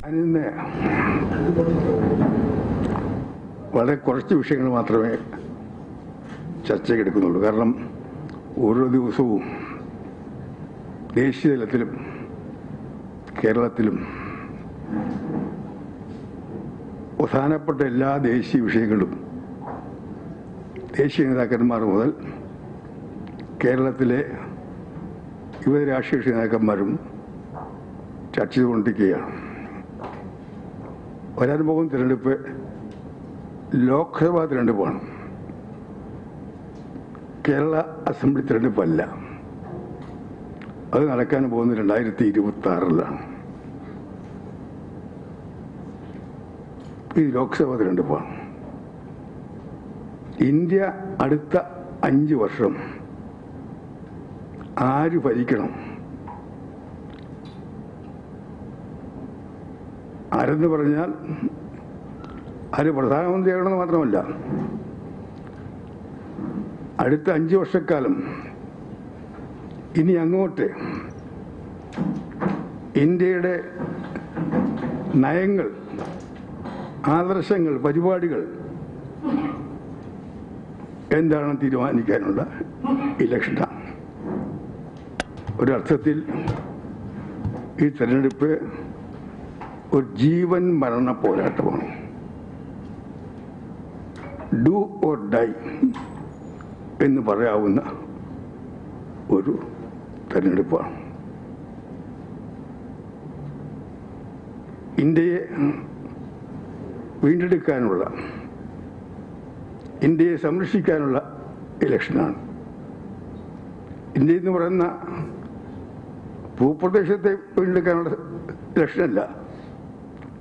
അതിന് വളരെ കുറച്ച് വിഷയങ്ങൾ മാത്രമേ ചർച്ചയ്ക്ക് എടുക്കുന്നുള്ളൂ. കാരണം ഓരോ ദിവസവും ദേശീയ തലത്തിലും കേരളത്തിലും പ്രധാനപ്പെട്ട എല്ലാ ദേശീയ വിഷയങ്ങളും ദേശീയ നേതാക്കന്മാർ മുതൽ കേരളത്തിലെ യുവ രാഷ്ട്രീയ നേതാക്കന്മാരും ചർച്ച ചെയ്തുകൊണ്ടിരിക്കുകയാണ്. വരാൻ പോകുന്ന തിരഞ്ഞെടുപ്പ് ലോക്സഭാ തിരഞ്ഞെടുപ്പാണ്, കേരള അസംബ്ലി തിരഞ്ഞെടുപ്പല്ല. അത് നടക്കാൻ പോകുന്നത് 2026-ലാണ്. ഇത് ലോക്സഭാ തിരഞ്ഞെടുപ്പാണ്. ഇന്ത്യ അടുത്ത 5 വർഷം ആര് ഭരിക്കണം, ആരെന്ന് പറഞ്ഞാൽ ആര് പ്രധാനമന്ത്രിയാകണമെന്ന് മാത്രമല്ല, അടുത്ത 5 വർഷക്കാലം ഇനി അങ്ങോട്ട് ഇന്ത്യയുടെ നയങ്ങൾ, ആദർശങ്ങൾ, പരിപാടികൾ എന്താണെന്ന് തീരുമാനിക്കാനുള്ള ഇലക്ഷനാണ്. ഒരർത്ഥത്തിൽ ഈ തെരഞ്ഞെടുപ്പ് ഒരു ജീവൻ മരണ പോരാട്ടമാണ്. ഡു ഓർ ഡൈ എന്ന് പറയാവുന്ന ഒരു തെരഞ്ഞെടുപ്പാണ്. ഇന്ത്യയെ വീണ്ടെടുക്കാനുള്ള, ഇന്ത്യയെ സംരക്ഷിക്കാനുള്ള ഇലക്ഷനാണ്. ഇന്ത്യ എന്ന് പറയുന്ന ഭൂപ്രദേശത്തെ വീണ്ടെടുക്കാനുള്ള ഇലക്ഷനല്ല,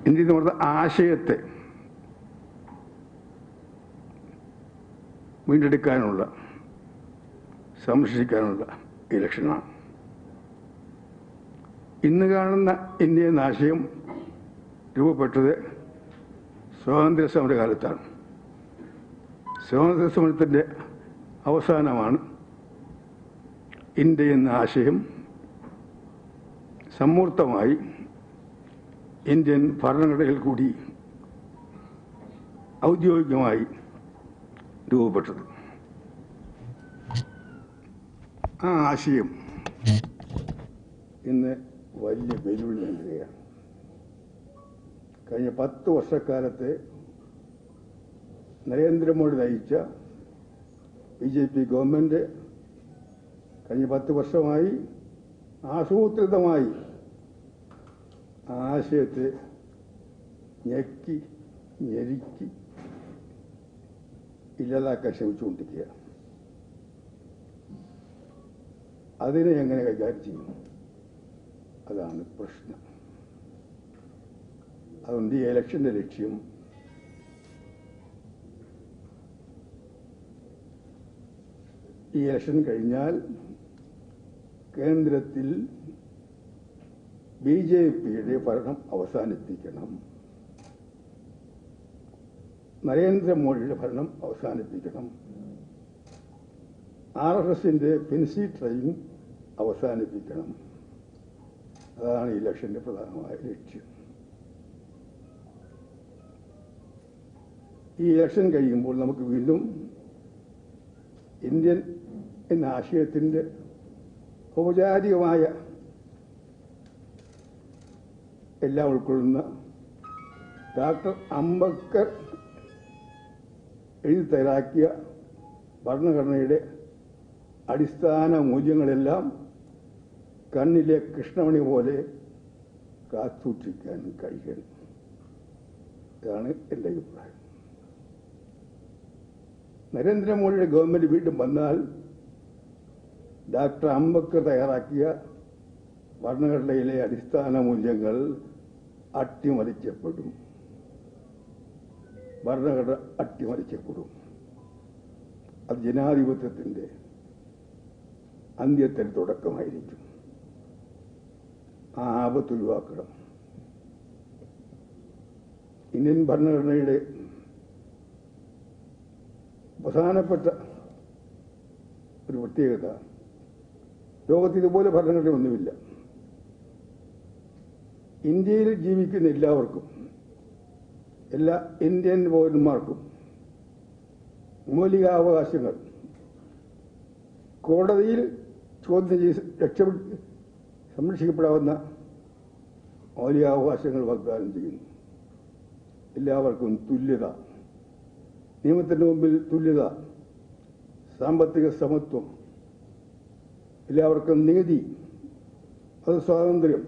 ഇന്ത്യ എന്ന് പറയുന്ന ആശയത്തെ വീണ്ടെടുക്കാനുള്ള, സംരക്ഷിക്കാനുള്ള ഇലക്ഷനാണ്. ഇന്ന് കാണുന്ന ഇന്ത്യ എന്ന ആശയം രൂപപ്പെട്ടത് സ്വാതന്ത്ര്യ സമരകാലത്താണ്. സ്വാതന്ത്ര്യ സമരത്തിൻ്റെ അവസാനമാണ് ഇന്ത്യ എന്ന ആശയം സമൂർത്തമായി ഇന്ത്യൻ ഭരണഘടനയിൽ കൂടി ഔദ്യോഗികമായി രൂപപ്പെട്ടത്. ആ ആശയം ഇന്ന് വലിയ വെല്ലുവിളി നേരിടുകയാണ്. കഴിഞ്ഞ 10 വർഷക്കാലത്തെ നരേന്ദ്രമോദി നയിച്ച BJP ഗവൺമെൻറ് കഴിഞ്ഞ 10 വർഷമായി ആസൂത്രിതമായി ആശയത്തെ ഞെക്കി ഞെരുക്കി ഇല്ലാതാക്കാൻ ശ്രമിച്ചുകൊണ്ടിരിക്കുകയാണ്. അതിനെ എങ്ങനെ കൈകാര്യം ചെയ്യും, അതാണ് പ്രശ്നം. അതുകൊണ്ട് ഈ ഇലക്ഷൻ്റെ ലക്ഷ്യം ഈ ഇലക്ഷൻ കഴിഞ്ഞാൽ കേന്ദ്രത്തിൽ BJPയുടെ ഭരണം അവസാനിപ്പിക്കണം, നരേന്ദ്രമോദിയുടെ ഭരണം അവസാനിപ്പിക്കണം, RSSന്റെ ഫെൻസി ട്രെയിനിങ് അവസാനിപ്പിക്കണം. അതാണ് ഇലക്ഷൻ്റെ പ്രധാനമായ ലക്ഷ്യം. ഈ ഇലക്ഷൻ കഴിയുമ്പോൾ നമുക്ക് വീണ്ടും ഇന്ത്യൻ എന്ന ആശയത്തിൻ്റെ ഔപചാരികമായ എല്ലാം ഉൾക്കൊള്ളുന്ന ഡോക്ടർ അംബേദ്കർ എഴുതി തയ്യാറാക്കിയ ഭരണഘടനയുടെ അടിസ്ഥാന മൂല്യങ്ങളെല്ലാം കണ്ണിലെ കൃഷ്ണമണി പോലെ കാത്തുസൂക്ഷിക്കാൻ കഴിയണം. ഇതാണ് എൻ്റെ അഭിപ്രായം. നരേന്ദ്രമോദിയുടെ ഗവൺമെൻറ് വീണ്ടും വന്നാൽ ഡോക്ടർ അംബേദ്കർ തയ്യാറാക്കിയ ഭരണഘടനയിലെ അടിസ്ഥാന മൂല്യങ്ങൾ അട്ടിമറിക്കപ്പെടും, ഭരണഘടന അട്ടിമറിക്കപ്പെടും. അത് ജനാധിപത്യത്തിൻ്റെ അന്ത്യത്തിന് തുടക്കമായിരിക്കും. ആ ആപത്ത് ഒഴിവാക്കണം. ഇന്ത്യൻ ഭരണഘടനയുടെ പ്രധാനപ്പെട്ട ഒരു പ്രത്യേകത, ലോകത്ത് ഇതുപോലെ ഭരണഘടന ഒന്നുമില്ല. ഇന്ത്യയിൽ ജീവിക്കുന്ന എല്ലാവർക്കും, എല്ലാ ഇന്ത്യൻ പൗരന്മാർക്കും മൗലികാവകാശങ്ങൾ കോടതിയിൽ ചോദ്യം ചെയ്ത് സംരക്ഷിക്കപ്പെടാവുന്ന മൗലികാവകാശങ്ങൾ വാഗ്ദാനം ചെയ്യുന്നു. എല്ലാവർക്കും തുല്യത, നിയമത്തിൻ്റെ മുമ്പിൽ തുല്യത, സാമ്പത്തിക സമത്വം, എല്ലാവർക്കും നീതി, അത് സ്വാതന്ത്ര്യം,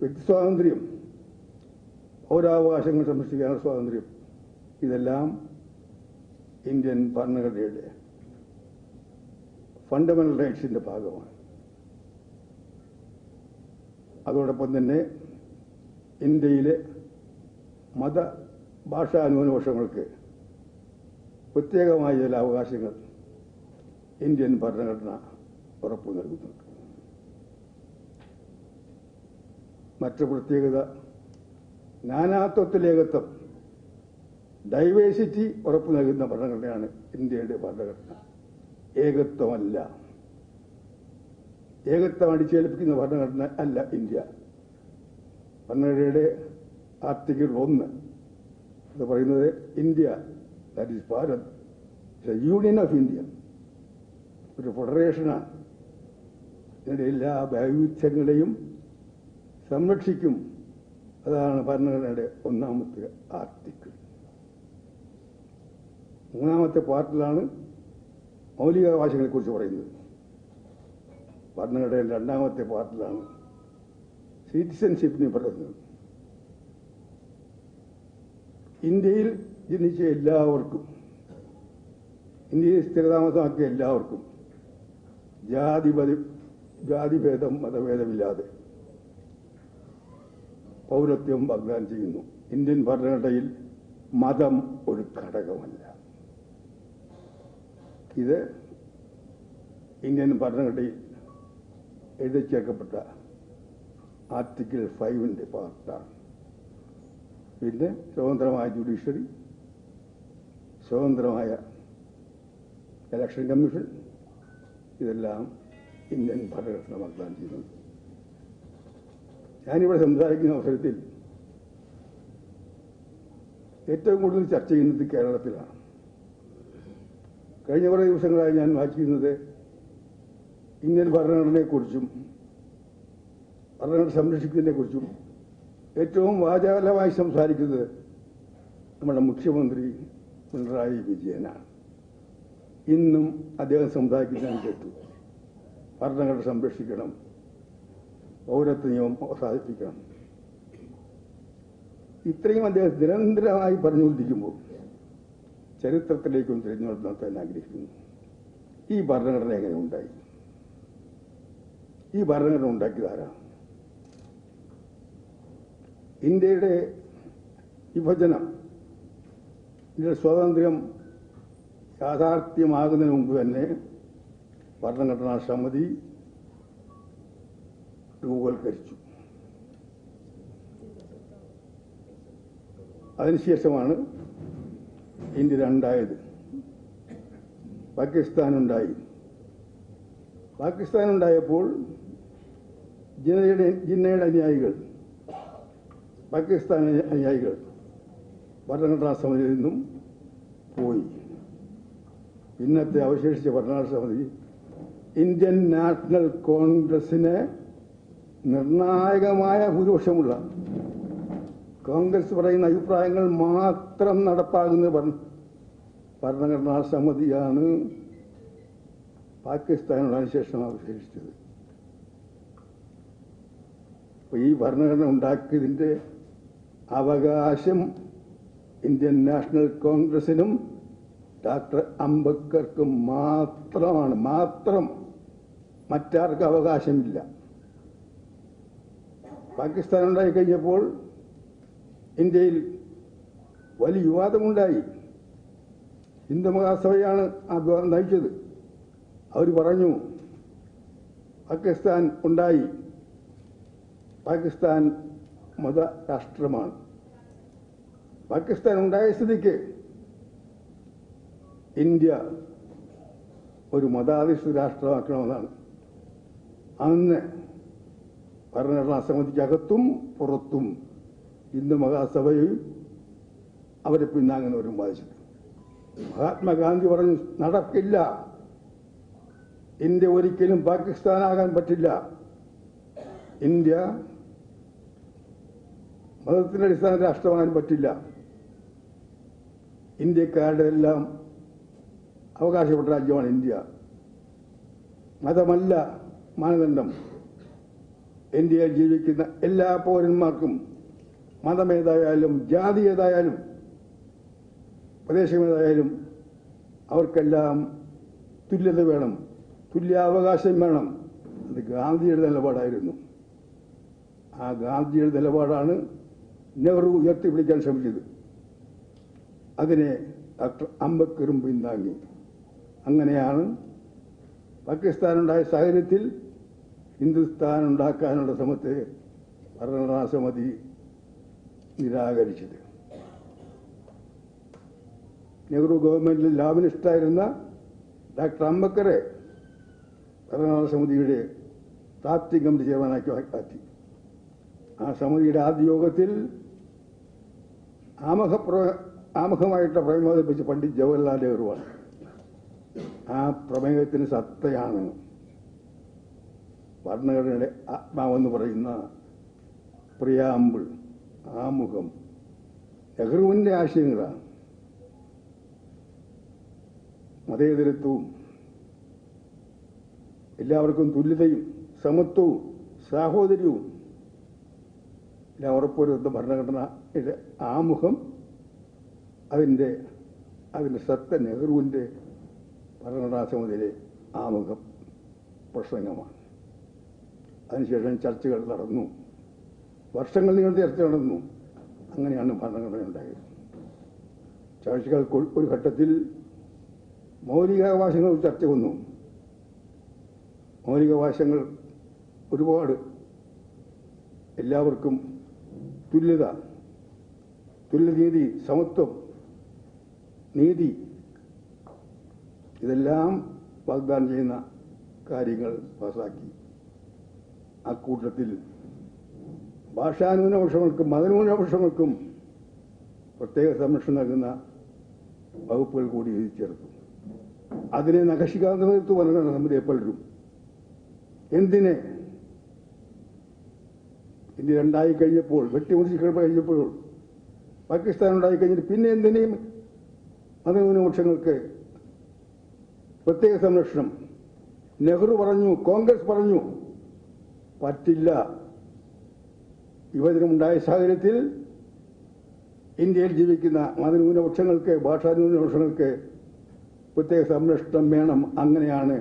വ്യക്തിസ്വാതന്ത്ര്യം, പൗരാവകാശങ്ങൾ സംരക്ഷിക്കാനുള്ള സ്വാതന്ത്ര്യം, ഇതെല്ലാം ഇന്ത്യൻ ഭരണഘടനയുടെ ഫണ്ടമെന്റൽ റൈറ്റ്സിൻ്റെ ഭാഗമാണ്. അതോടൊപ്പം തന്നെ ഇന്ത്യയിലെ മത ഭാഷാ ന്യൂനപക്ഷങ്ങൾക്ക് പ്രത്യേകമായ ചില അവകാശങ്ങൾ ഇന്ത്യൻ ഭരണഘടന ഉറപ്പു നൽകുന്നുണ്ട്. മറ്റു പ്രത്യേകത, നാനാത്വത്തിൽ ഏകത്വം, ഡൈവേഴ്സിറ്റി ഉറപ്പു നൽകുന്ന ഭരണഘടനയാണ് ഇന്ത്യയുടെ ഭരണഘടന. ഏകത്വമല്ല, ഏകത്വം അടിച്ചേൽപ്പിക്കുന്ന ഭരണഘടന അല്ല ഇന്ത്യ. ഭരണഘടനയുടെ ആർട്ടിക്കിൾ 1 അത് പറയുന്നത് India, that is Bharat, union of India, ഒരു ഫെഡറേഷനാണ്. ഇതിൻ്റെ എല്ലാ വൈവിധ്യങ്ങളെയും സംരക്ഷിക്കും. അതാണ് ഭരണഘടനയുടെ 1ാമത്തെ ആർട്ടിക്കിൾ. 3ാമത്തെ പാർട്ടിലാണ് മൗലികാവകാശങ്ങളെക്കുറിച്ച് പറയുന്നത്. ഭരണഘടനയുടെ 2ാമത്തെ പാർട്ടിലാണ് സിറ്റിസൺഷിപ്പിനെ പറയുന്നത്. ഇന്ത്യയിൽ ജനിച്ച എല്ലാവർക്കും, ഇന്ത്യയിൽ സ്ഥിരതാമസമാക്കിയ എല്ലാവർക്കും ജാതിഭേദം മതഭേദമില്ലാതെ പൗരത്വം വാഗ്ദാനം ചെയ്യുന്നു. ഇന്ത്യൻ ഭരണഘടനയിൽ മതം ഒരു ഘടകമല്ല. ഇത് ഇന്ത്യൻ ഭരണഘടനയിൽ എഴുതി ചേർക്കപ്പെട്ട ആർട്ടിക്കിൾ 5ന്റെ പാർട്ടാണ്. പിന്നെ സ്വതന്ത്രമായ ജുഡീഷ്യറി, സ്വതന്ത്രമായ ഇലക്ഷൻ കമ്മീഷൻ, ഇതെല്ലാം ഇന്ത്യൻ ഭരണഘടന വാഗ്ദാനം ചെയ്യുന്നു. ഞാനിവിടെ സംസാരിക്കുന്ന അവസരത്തിൽ ഏറ്റവും കൂടുതൽ ചർച്ച ചെയ്യുന്നത് കേരളത്തിലാണ്. കഴിഞ്ഞ കുറേ ദിവസങ്ങളായി ഞാൻ വായിക്കുന്നത് ഇന്ത്യൻ ഭരണഘടനയെക്കുറിച്ചും ഭരണഘടന സംരക്ഷിക്കുന്നതിനെക്കുറിച്ചും ഏറ്റവും വാചാലമായി സംസാരിക്കുന്നത് നമ്മുടെ മുഖ്യമന്ത്രി പിണറായി വിജയനാണ്. ഇന്നും അദ്ദേഹം സംസാരിക്കുന്നത് കേട്ടു. ഭരണഘടന സംരക്ഷിക്കണം, പൗരത്വ നിയമം അവസാനിപ്പിക്കണം. ഇത്രയും അദ്ദേഹം നിരന്തരമായി പറഞ്ഞുകൊണ്ടിരിക്കുമ്പോൾ ചരിത്രത്തിലേക്കും തിരഞ്ഞെടുപ്പ് നടത്താൻ ആഗ്രഹിക്കുന്നു. ഈ ഭരണഘടന എങ്ങനെ ഉണ്ടായി? ഈ ഭരണഘടന ഉണ്ടാക്കിയതാരാണ്? ഇന്ത്യയുടെ വിഭജനം, ഇന്ത്യയുടെ സ്വാതന്ത്ര്യം യാഥാർത്ഥ്യമാകുന്നതിന് മുമ്പ് തന്നെ ഭരണഘടനാ സമിതി രൂപവൽക്കരിച്ചു. അതിനുശേഷമാണ് ഇന്ത്യ രണ്ടായത്. പാകിസ്ഥാനുണ്ടായി. പാകിസ്ഥാനുണ്ടായപ്പോൾ ജിന്നയുടെ അനുയായികൾ, പാകിസ്ഥാൻ അനുയായികൾ ഭരണഘടനാ സമിതിയിൽ നിന്നും പോയി. ഇന്നത്തെ അവശേഷിച്ച ഭരണഘടനാ സമിതി ഇന്ത്യൻ നാഷണൽ കോൺഗ്രസിന് നിർണായകമായ ഭൂരിപക്ഷമുള്ള, കോൺഗ്രസ് പറയുന്ന അഭിപ്രായങ്ങൾ മാത്രം നടപ്പാകുന്ന ഭരണഘടനാ സമിതിയാണ് പാകിസ്ഥാനുള്ള ശേഷം അവശേഷിച്ചത്. അപ്പോൾ ഈ ഭരണഘടന ഉണ്ടാക്കിയതിൻ്റെ അവകാശം ഇന്ത്യൻ നാഷണൽ കോൺഗ്രസിനും ഡോക്ടർ അംബേദ്കർക്കും മാത്രമാണ്. മാത്രം, മറ്റാർക്കും അവകാശമില്ല. പാകിസ്ഥാൻ ഉണ്ടായിക്കഴിഞ്ഞപ്പോൾ ഇന്ത്യയിൽ വലിയ വിവാദമുണ്ടായി. ഹിന്ദു മഹാസഭയാണ് ആ വിവാദം നയിച്ചത്. അവർ പറഞ്ഞു പാകിസ്ഥാൻ ഉണ്ടായി, പാകിസ്ഥാൻ മതരാഷ്ട്രമാണ്. പാകിസ്ഥാൻ ഉണ്ടായ സ്ഥിതിക്ക് ഇന്ത്യ ഒരു മതാധിഷ്ഠിത രാഷ്ട്രമാക്കണമെന്നാണ് അന്ന് ഭരണഘടനാ സമിതിക്കകത്തും പുറത്തും ഹിന്ദു മഹാസഭയിൽ അവരെ പിന്നാങ്ങുന്നവരും വാദിച്ചിട്ടുണ്ട്. മഹാത്മാഗാന്ധി പറഞ്ഞു, നടക്കില്ല, ഇന്ത്യ ഒരിക്കലും പാകിസ്ഥാനാകാൻ പറ്റില്ല, ഇന്ത്യ മതത്തിന്റെ അടിസ്ഥാന രാഷ്ട്രമാകാൻ പറ്റില്ല, ഇന്ത്യക്കാരുടെ എല്ലാം അവകാശപ്പെട്ട രാജ്യമാണ് ഇന്ത്യ, മതമല്ല മാനദണ്ഡം, ഇന്ത്യയിൽ ജീവിക്കുന്ന എല്ലാ പൗരന്മാർക്കും മതമേതായാലും ജാതി ഏതായാലും പ്രദേശമേതായാലും അവർക്കെല്ലാം തുല്യത വേണം, തുല്യാവകാശം വേണം. അത് ഗാന്ധിയുടെ നിലപാടായിരുന്നു. ആ ഗാന്ധിയുടെ നിലപാടാണ് നെഹ്റു ഉയർത്തിപ്പിടിക്കാൻ ശ്രമിച്ചത്. അതിനെ ഡോക്ടർ അംബേദ്കറും പിന്താങ്ങി. അങ്ങനെയാണ് പാകിസ്ഥാനുണ്ടായ സാഹചര്യത്തിൽ ഹിന്ദുസ്ഥാൻ ഉണ്ടാക്കാനുള്ള ശ്രമത്തെ ഭരണഘടനാ സമിതി നിരാകരിച്ചത്. നെഹ്റു ഗവൺമെന്റിൽ ലാ മിനിസ്റ്ററായിരുന്ന ഡോക്ടർ അംബേദ്കറെ ഭരണഘടനാ സമിതിയുടെ താത്വിക കമ്മിറ്റി ചെയർമാനാക്കി മാറ്റി. ആ സമിതിയുടെ ആദ്യ യോഗത്തിൽ ആമുഖമായിട്ട് പ്രമേയം അവതരിപ്പിച്ച പണ്ഡിറ്റ് ജവഹർലാൽ നെഹ്റുവാണ്. ആ പ്രമേയത്തിന് സത്തയാണ് ഭരണഘടനയുടെ ആത്മാവെന്ന് പറയുന്ന പ്രിയാമ്പിൾ, ആമുഖം നെഹ്റുവിൻ്റെ ആശയങ്ങളാണ്. മതേതരത്വവും എല്ലാവർക്കും തുല്യതയും സമത്വവും സാഹോദര്യവും എല്ലാം ഉറപ്പുവരുത്തുന്ന ഭരണഘടനയുടെ ആമുഖം, അതിൻ്റെ സത്ത നെഹ്റുവിൻ്റെ ഭരണഘടനാ സമിതിയിലെ ആമുഖ പ്രസംഗമാണ്. അതിനുശേഷം ചർച്ചകൾ നടന്നു, വർഷങ്ങൾ നീണ്ട ചർച്ച നടന്നു. അങ്ങനെയാണ് ഭരണഘടന ഉണ്ടായത്. ചർച്ചകൾക്ക് ഒരു ഘട്ടത്തിൽ മൗലികാവകാശങ്ങൾ ചർച്ച വന്നു. മൗലികാവകാശങ്ങൾ ഒരുപാട്, എല്ലാവർക്കും തുല്യത, തുല്യനീതി, സമത്വം, നീതി, ഇതെല്ലാം വാഗ്ദാനം ചെയ്യുന്ന കാര്യങ്ങൾ പാസാക്കി. അക്കൂട്ടത്തിൽ ഭാഷാന്യൂനപക്ഷങ്ങൾക്കും മതന്യൂനപക്ഷങ്ങൾക്കും പ്രത്യേക സംരക്ഷണം നൽകുന്ന വകുപ്പുകൾ കൂടി ചേർത്തു. അതിനെ നഖശികാന്തം എടുത്തു ഭരണഘടനാ സമിതി പലരും. എന്തിനെ? ഇന്ത്യ രണ്ടായി കഴിഞ്ഞപ്പോൾ, വെട്ടിമുറിച്ച് കഴിഞ്ഞപ്പോൾ, പാകിസ്ഥാൻ ഉണ്ടായി കഴിഞ്ഞിട്ട് പിന്നെ എന്തിനേയും മതന്യൂനപക്ഷങ്ങൾക്ക് പ്രത്യേക സംരക്ഷണം? നെഹ്റു പറഞ്ഞു, കോൺഗ്രസ് പറഞ്ഞു, പറ്റില്ല. വിഭജനമുണ്ടായ സാഹചര്യത്തിൽ ഇന്ത്യയിൽ ജീവിക്കുന്ന മതന്യൂനപക്ഷങ്ങൾക്ക്, ഭാഷാന്യൂനപക്ഷങ്ങൾക്ക് പ്രത്യേക സംരക്ഷണം വേണം. അങ്ങനെയാണ്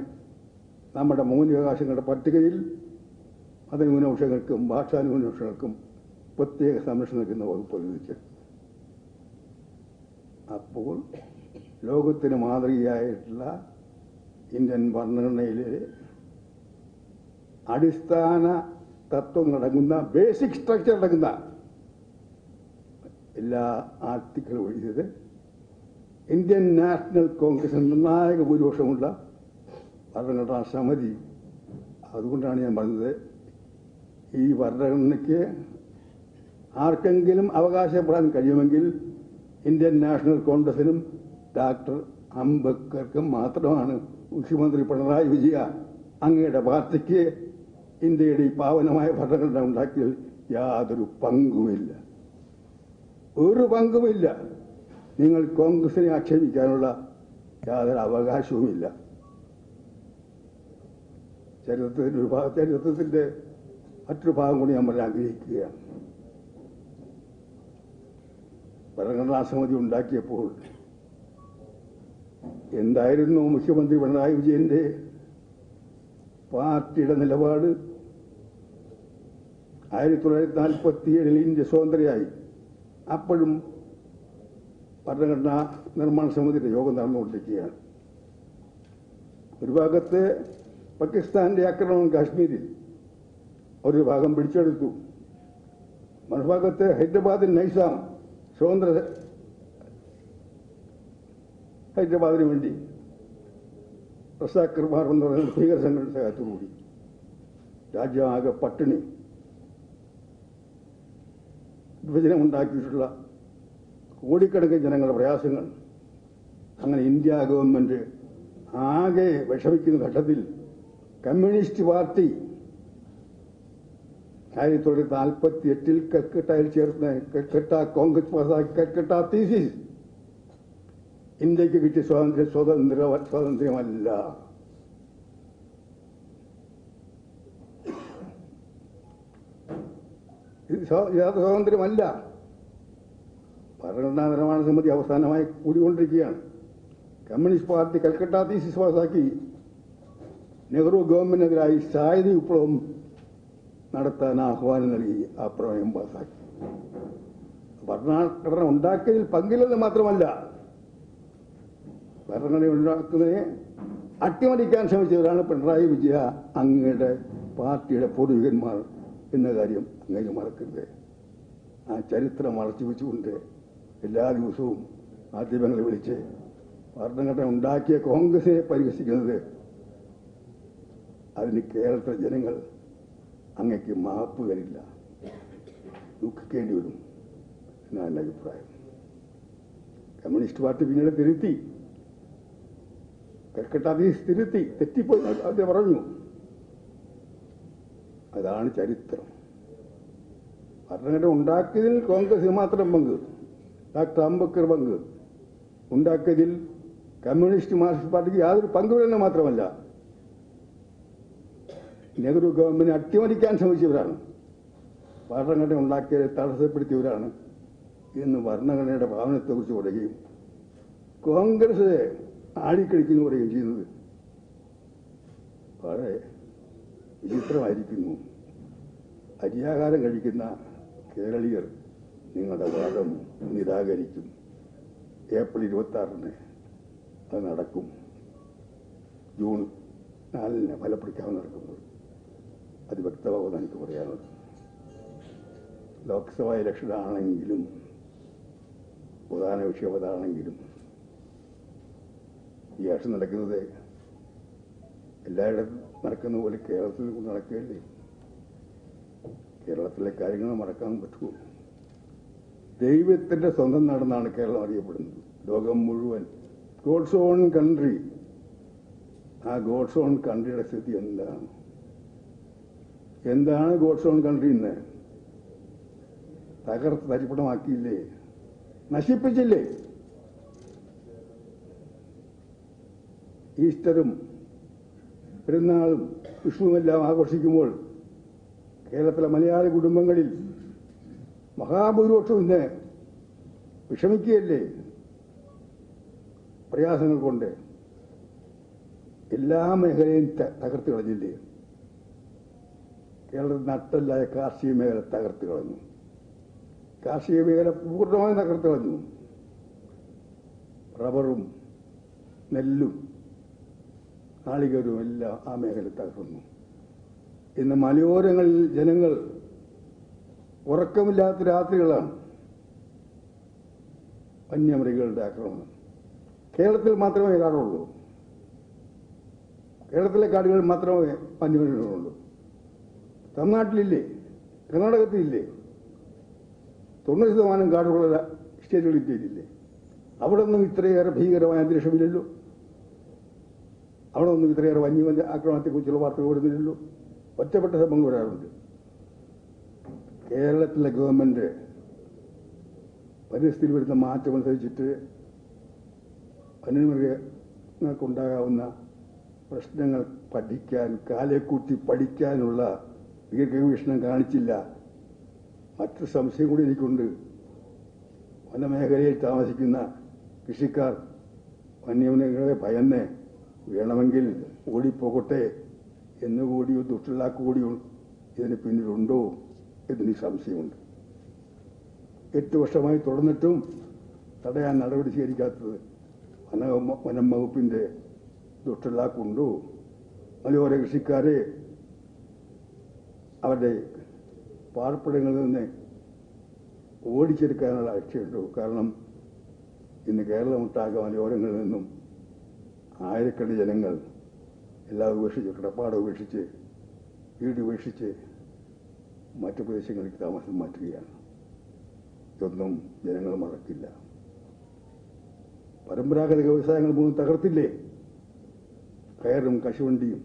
നമ്മുടെ മൗലികാവകാശങ്ങളുടെ പട്ടികയിൽ മതന്യൂനപക്ഷങ്ങൾക്കും ഭാഷാന്യൂനപക്ഷങ്ങൾക്കും പ്രത്യേക സംരക്ഷണം നൽകുന്ന വകുപ്പ് അനുവദിച്ചത്. അപ്പോൾ ലോകത്തിന് മാതൃകയായിട്ടുള്ള ഇന്ത്യൻ ഭരണഘടനയിലെ അടിസ്ഥാന തത്വങ്ങളടങ്ങുന്ന, ബേസിക് സ്ട്രക്ചർ അടങ്ങുന്ന എല്ലാ ആർട്ടിക്കിളും എഴുതിയത് ഇന്ത്യൻ നാഷണൽ കോൺഗ്രസ് നിർണായക ഭൂരിപക്ഷമുള്ള ഭരണഘടനാ സമിതി. അതുകൊണ്ടാണ് ഞാൻ പറഞ്ഞത്, ഈ ഭരണഘടനയ്ക്ക് ആർക്കെങ്കിലും അവകാശപ്പെടാൻ കഴിയുമെങ്കിൽ ഇന്ത്യൻ നാഷണൽ കോൺഗ്രസിനും ഡോക്ടർ അംബേദ്കർക്കും മാത്രമാണ്. മുഖ്യമന്ത്രി പിണറായി വിജയ, അങ്ങയുടെ പാർട്ടിക്ക് ഇന്ത്യയുടെ ഈ പാവനമായ ഭരണഘടന ഉണ്ടാക്കിയതിൽ യാതൊരു പങ്കുമില്ല, ഒരു പങ്കുമില്ല. നിങ്ങൾ കോൺഗ്രസിനെ ആക്ഷേപിക്കാനുള്ള യാതൊരു അവകാശവുമില്ല. ചരിത്രത്തിന്റെ മറ്റൊരു ഭാഗം കൂടി ഞാൻ പറയാൻ ആഗ്രഹിക്കുകയാണ്. ഭരണഘടനാ സമിതി ഉണ്ടാക്കിയപ്പോൾ എന്തായിരുന്നു മുഖ്യമന്ത്രി പിണറായി വിജയന്റെ പാർട്ടിയുടെ നിലപാട്? 1947 ഇന്ത്യ സ്വതന്ത്രയായി. അപ്പോഴും ഭരണഘടനാ നിർമ്മാണ സമിതിയുടെ യോഗം നടന്നുകൊണ്ടിരിക്കുകയാണ്. ഒരു ഭാഗത്ത് പാകിസ്ഥാന്റെ ആക്രമണം കാശ്മീരിൽ ഒരു ഭാഗം പിടിച്ചെടുത്തു, മറുഭാഗത്ത് ഹൈദരാബാദിൽ നൈസാം സ്വതന്ത്ര ഹൈദരാബാദിന് വേണ്ടി റസാഖർമാർ എന്ന് പറയുന്ന ഭീകര സംഘടന കൂടി രാജ്യമാകെ പട്ടിണി. വിഭജനം ഉണ്ടാക്കിയിട്ടുള്ള കോടിക്കണക്കിന് ജനങ്ങളുടെ പ്രയാസങ്ങൾ, അങ്ങനെ ഇന്ത്യ ഗവൺമെന്റ് ആകെ വിഷമിക്കുന്ന ഘട്ടത്തിൽ കമ്മ്യൂണിസ്റ്റ് പാർട്ടി 1948 കൽക്കട്ടയിൽ ചേർന്ന് കൽക്കട്ട കോൺഗ്രസ് പാസാക്കി കൽക്കട്ട തീസിസ് ഇന്ത്യക്ക് കിട്ടിയ സ്വാതന്ത്ര്യമല്ല. ഇത് സ്വാതന്ത്ര്യമല്ല. ഭരണഘടനാ നിർമ്മാണ സമിതി അവസാനമായി കൂടിക്കൊണ്ടിരിക്കുകയാണ്. കമ്മ്യൂണിസ്റ്റ് പാർട്ടി കൽക്കട്ട തീസിസ് പാസാക്കി നെഹ്റു ഗവൺമെന്റിനെതിരായി സായുധ വിപ്ലവം നടത്താൻ ആഹ്വാനം നൽകി ആ പ്രമേയം പാസാക്കി. ഭരണഘടന ഉണ്ടാക്കിയതിൽ പങ്കില്ലെന്ന് മാത്രമല്ല, ഭരണഘടന ഉണ്ടാക്കുന്നതിനെ അട്ടിമറിക്കാൻ ശ്രമിച്ചവരാണ് പിണറായി വിജയ അങ്ങയുടെ പാർട്ടിയുടെ പൂർവികന്മാർ എന്ന കാര്യം അങ്ങനെ മറക്കരുത്. ആ ചരിത്രം മറച്ചു വെച്ചുകൊണ്ട് എല്ലാ ദിവസവും മാധ്യമങ്ങളെ വിളിച്ച് ഭരണഘടന ഉണ്ടാക്കിയ കോൺഗ്രസിനെ പരിഹസിക്കുന്നത്, അതിന് കേരളത്തിലെ ജനങ്ങൾ അങ്ങയ്ക്ക് മാപ്പ് തരില്ല, ദുഃഖിക്കേണ്ടി വരും എന്നാണ് എൻ്റെ അഭിപ്രായം. കമ്മ്യൂണിസ്റ്റ് പാർട്ടി പിന്നീട് തിരുത്തി, കൽക്കട്ട തീസ് തിരുത്തി, തെറ്റിപ്പോയി അത് പറഞ്ഞു. അതാണ് ചരിത്രം. ഭരണഘടന ഉണ്ടാക്കിയതിൽ കോൺഗ്രസിന് മാത്രം പങ്ക്, ഡോക്ടർ അംബേദ്കർ പങ്ക്, ഉണ്ടാക്കിയതിൽ കമ്മ്യൂണിസ്റ്റ് മാർക്സിസ്റ്റ് പാർട്ടിക്ക് യാതൊരു പങ്കുമില്ലെന്ന് മാത്രമല്ല, നെഹ്റു ഗവൺമെന്റ് അട്ടിമറിക്കാൻ ശ്രമിച്ചവരാണ്, ഭരണഘടന ഉണ്ടാക്കിയതിനെ തടസ്സപ്പെടുത്തിയവരാണ് എന്ന് ഭരണഘടനയുടെ ഭാവനത്തെക്കുറിച്ച് പറയുകയും കോൺഗ്രസ് ആടിക്കളിക്കുന്നു പറയുകയും ചെയ്യുന്നത് വളരെ വിചിത്രമായിരിക്കുന്നു. അരിയാഹാരം കഴിക്കുന്ന കേരളീയർ നിങ്ങളുടെ വാദം നിരാകരിക്കും. ഏപ്രിൽ 26 അത് നടക്കും. ജൂൺ 4 ഫലപ്രഖ്യാപനം നടക്കുന്നത്. അത് വ്യക്തമാകുമെന്ന് എനിക്ക് പറയാനുള്ളത്. ലോക്സഭാ ഇലക്ഷനാണെങ്കിലും പ്രധാന വിഷയം അതാണെങ്കിലും ഈ ഇലക്ഷൻ നടക്കുന്നത് എല്ലായിടത്തും നടക്കുന്ന പോലെ കേരളത്തിൽ കൊണ്ട് നടക്കുകയല്ലേ. കേരളത്തിലെ കാര്യങ്ങൾ മറക്കാൻ പറ്റുമോ? ദൈവത്തിന്റെ സ്വന്തം നാടെന്നാണ് കേരളം അറിയപ്പെടുന്നത്. ലോകം മുഴുവൻ ഗോഡ്സ് ഓൺ കൺട്രി. ആ ഗോഡ്സ് ഓൺ കൺട്രിയുടെ സ്ഥിതി എന്താണ്? എന്താണ് ഗോഡ്സ് ഓൺ കൺട്രി എന്ന്? തകർത്ത് തരിപ്പണമാക്കിയില്ലേ, നശിപ്പിച്ചില്ലേ? ഈസ്റ്ററും പെരുന്നാളും വിഷുവുമെല്ലാം ആഘോഷിക്കുമ്പോൾ കേരളത്തിലെ മലയാളി കുടുംബങ്ങളിൽ മഹാഭൂരിപക്ഷം ഇന്ന് വിഷമിക്കുകയല്ലേ? പ്രയാസങ്ങൾ കൊണ്ട് എല്ലാ മേഖലയും തകർത്ത് കളഞ്ഞില്ലേ? കേരളത്തിൽ നട്ടല്ലായ കാർഷിക മേഖല തകർത്ത് കളഞ്ഞു. കാർഷിക മേഖല പൂർണ്ണമായും തകർത്ത് കളഞ്ഞു. റബ്ബറും നെല്ലും നാളികേരവും എല്ലാം ആ മേഖല തകർന്നു. ഇന്ന് മലയോരങ്ങളിൽ ജനങ്ങൾ ഉറക്കമില്ലാത്ത രാത്രികളാണ്. വന്യമൃഗങ്ങളുടെ ആക്രമണം കേരളത്തിൽ മാത്രമേ കാണുള്ളൂ. കേരളത്തിലെ കാടുകളിൽ മാത്രമേ വന്യമൃഗങ്ങളുള്ളൂ. തമിഴ്നാട്ടിലില്ലേ? കർണാടകത്തിലില്ലേ? 90% കാടുകളുള്ള സ്റ്റേറ്റുകൾ ഇന്ത്യയിലില്ലേ? അവിടെ ഒന്നും ഇത്രയേറെ ഭീകരമായ അന്തരീക്ഷമില്ലല്ലോ. അവിടെ ഒന്നും ഇത്രയേറെ വന്യമൃഗ ആക്രമണത്തെക്കുറിച്ചുള്ള വാർത്തകൾ വരുന്നില്ലല്ലോ. ഒറ്റപ്പെട്ട സംഭവങ്ങൾ വരാറുണ്ട്. കേരളത്തിലെ ഗവൺമെന്റ് പരിസ്ഥിതിയിൽ വരുന്ന മാറ്റം അനുസരിച്ചിട്ട് വന്യമൃഗങ്ങൾക്കുണ്ടാകാവുന്ന പ്രശ്നങ്ങൾ പഠിക്കാൻ, കാലേക്കൂട്ടി പഠിക്കാനുള്ള ദീർഘവീക്ഷണം കാണിച്ചില്ല. മറ്റൊരു സംശയം കൂടി എനിക്കുണ്ട്. വനമേഖലയിൽ താമസിക്കുന്ന കൃഷിക്കാർ വന്യമൃഗങ്ങളെ ഭയന്ന് വേണമെങ്കിൽ ഓടിപ്പോകട്ടെ എന്നുകൂടിയോ ദുഷ്ടലാക്കുകൂടിയോ ഇതിന് പിന്നിലുണ്ടോ എന്നെനിക്ക് സംശയമുണ്ട്. 8 വർഷമായി തുടർന്നിട്ടും തടയാൻ നടപടി സ്വീകരിക്കാത്തത് വനം വകുപ്പിന്റെ ദുഷ്ടലാക്കുണ്ടോ? മലയോര കൃഷിക്കാരെ അവരുടെ പാർപ്പിടങ്ങളിൽ നിന്ന് ഓടിച്ചെടുക്കാനുള്ള ലക്ഷ്യമുണ്ടോ? കാരണം ഇന്ന് കേരളമൊട്ടാകെ മലയോരങ്ങളിൽ നിന്നും ആയിരക്കണക്കിന് ജനങ്ങൾ എല്ലാം ഉപേക്ഷിച്ച്, കിടപ്പാട് ഉപേക്ഷിച്ച്, വീട് ഉപേക്ഷിച്ച് മറ്റു പ്രദേശങ്ങളിലേക്ക് താമസം മാറ്റുകയാണ്. ഇതൊന്നും ജനങ്ങൾ മറക്കില്ല. പരമ്പരാഗത വ്യവസായങ്ങൾ മൂന്നും തകർത്തില്ലേ? കയറും കശുവണ്ടിയും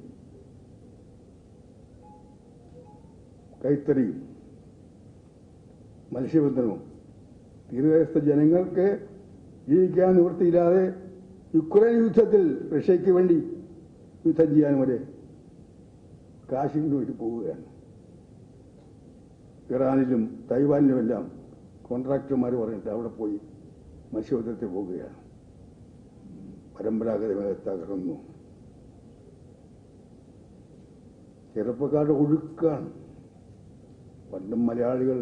കൈത്തറിയും മത്സ്യബന്ധനവും. തീരദേശത്തെ ജനങ്ങൾക്ക് ജീവിക്കാൻ നിവൃത്തിയില്ലാതെ യുക്രൈൻ യുദ്ധത്തിൽ റഷ്യയ്ക്ക് വേണ്ടി യുദ്ധം ചെയ്യാൻ വരെ കാശിന് വേണ്ടി പോവുകയാണ്. ഇറാനിലും തൈവാനിലുമെല്ലാം കോൺട്രാക്ടർമാർ പറഞ്ഞിട്ട് അവിടെ പോയി മത്സ്യബന്ധനത്തിൽ പോവുകയാണ്. പരമ്പരാഗത മേഖല തകർന്നു. ചെറുപ്പക്കാരുടെ ഒഴുക്കാണ്. പണ്ടും മലയാളികൾ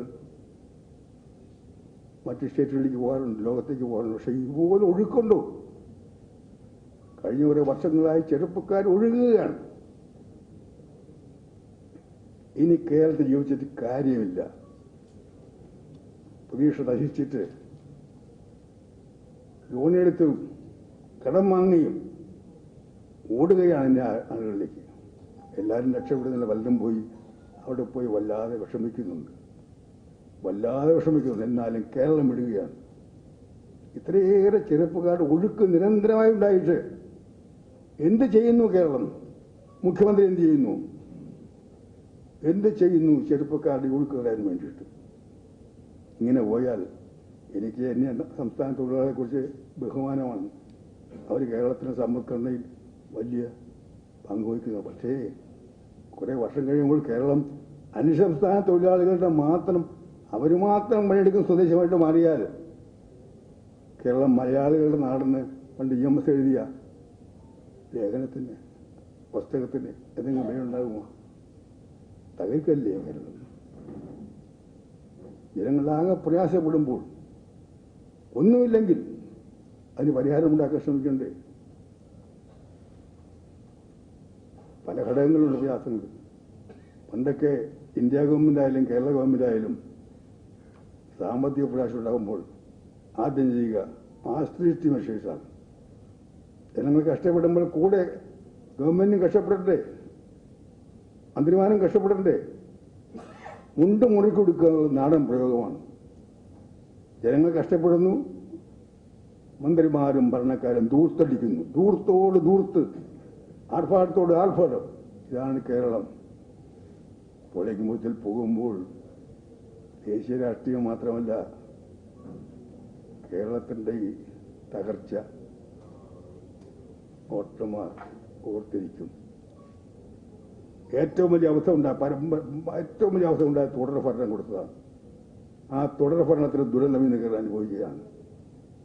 മറ്റ് സ്റ്റേറ്റുകളിലേക്ക് പോകാറുണ്ട്, ലോകത്തേക്ക് പോകാറുണ്ട്. പക്ഷെ ഇതുപോലെ ഒഴുക്കുണ്ടോ? കഴിഞ്ഞ കുറേ വർഷങ്ങളായി ചെറുപ്പക്കാർ ഒഴുകുകയാണ്. ഇനി കേരളത്തിൽ ജീവിച്ചിട്ട് കാര്യമില്ല. പ്രതീക്ഷ നശിച്ചിട്ട് ലോണെടുത്തും കടം വാങ്ങിയും ഓടുകയാണ് എൻ്റെ ആളുകളിലേക്ക്. എല്ലാവരും രക്ഷപ്പെടുന്നില്ല. വല്ലതും പോയി അവിടെ പോയി വല്ലാതെ വിഷമിക്കുന്നുണ്ട്. എന്നാലും കേരളം വിടുകയാണ്. ഇത്രയേറെ ചെറുപ്പക്കാരുടെ ഒഴുക്ക് നിരന്തരമായി ഉണ്ടായിട്ട് എന്ത് ചെയ്യുന്നു കേരളം? മുഖ്യമന്ത്രി എന്ത് ചെയ്യുന്നു ചെറുപ്പക്കാരുടെ ഒഴുക്ക് തടയാൻ വേണ്ടിയിട്ട്? ഇങ്ങനെ പോയാൽ എനിക്ക് എന്നെ സംസ്ഥാന തൊഴിലാളികളെക്കുറിച്ച് ബഹുമാനമാണ്. അവർ കേരളത്തിൻ്റെ സമ്പദ്ഘടനയിൽ വലിയ പങ്കുവയ്ക്കുന്നു. പക്ഷേ കുറേ വർഷം കഴിയുമ്പോൾ കേരളം അന്യസംസ്ഥാന തൊഴിലാളികളുടെ മാത്രം അവർ മാത്രം പണിയെടുക്കുന്ന സ്വദേശമായിട്ട് മാറിയാൽ കേരളം മലയാളികളുടെ നാടെന്ന് പണ്ട് EMS എഴുതിയ ലേഖനത്തിന് പുസ്തകത്തിന് എന്തെങ്കിലും വിലയുണ്ടാകുമോ? തകർക്കല്ലേ കേരളം. ജനങ്ങളാകെ പ്രയാസപ്പെടുമ്പോൾ ഒന്നുമില്ലെങ്കിൽ അതിന് പരിഹാരമുണ്ടാക്കാൻ ശ്രമിക്കണ്ടേ? പല ഘടകങ്ങളുണ്ട് പ്രയാസങ്ങൾ. പണ്ടൊക്കെ ഇന്ത്യ ഗവൺമെൻറ് ആയാലും കേരള ഗവൺമെൻറ് ആയാലും സാമ്പത്തിക പ്രയാസം ഉണ്ടാകുമ്പോൾ ആദ്യം ചെയ്യുക ആസ്ട്രിറ്റി മെഷേഴ്സാണ്. ജനങ്ങൾ കഷ്ടപ്പെടുമ്പോൾ കൂടെ ഗവൺമെന്റും കഷ്ടപ്പെടണ്ടേ, മന്ത്രിമാരും കഷ്ടപ്പെടണ്ടേ? മുണ്ട് മുറുക്കി കൊടുക്കുക എന്നുള്ള നാടൻ പ്രയോഗമാണ്. ജനങ്ങൾ കഷ്ടപ്പെടുന്നു, മന്ത്രിമാരും ഭരണക്കാരും ദൂർത്തടിക്കുന്നു. ദൂർത്തോട് ദൂർത്ത്, ആർഭാടത്തോട് ആർഭാടം. ഇതാണ് കേരളം. പൊളിക്കുമ്പോഴത്തിൽ പോകുമ്പോൾ ദേശീയ രാഷ്ട്രീയം മാത്രമല്ല, കേരളത്തിൻ്റെ ഈ തകർച്ച വോട്ടർമാർ ഓർത്തിരിക്കും. ഏറ്റവും വലിയ അവസ്ഥ ഉണ്ടായ തുടർ ഭരണം കൊടുത്തതാണ്. ആ തുടർ ഭരണത്തിന് ദുരന്തം ഇന്ന് കേരളം അനുഭവിക്കുകയാണ്.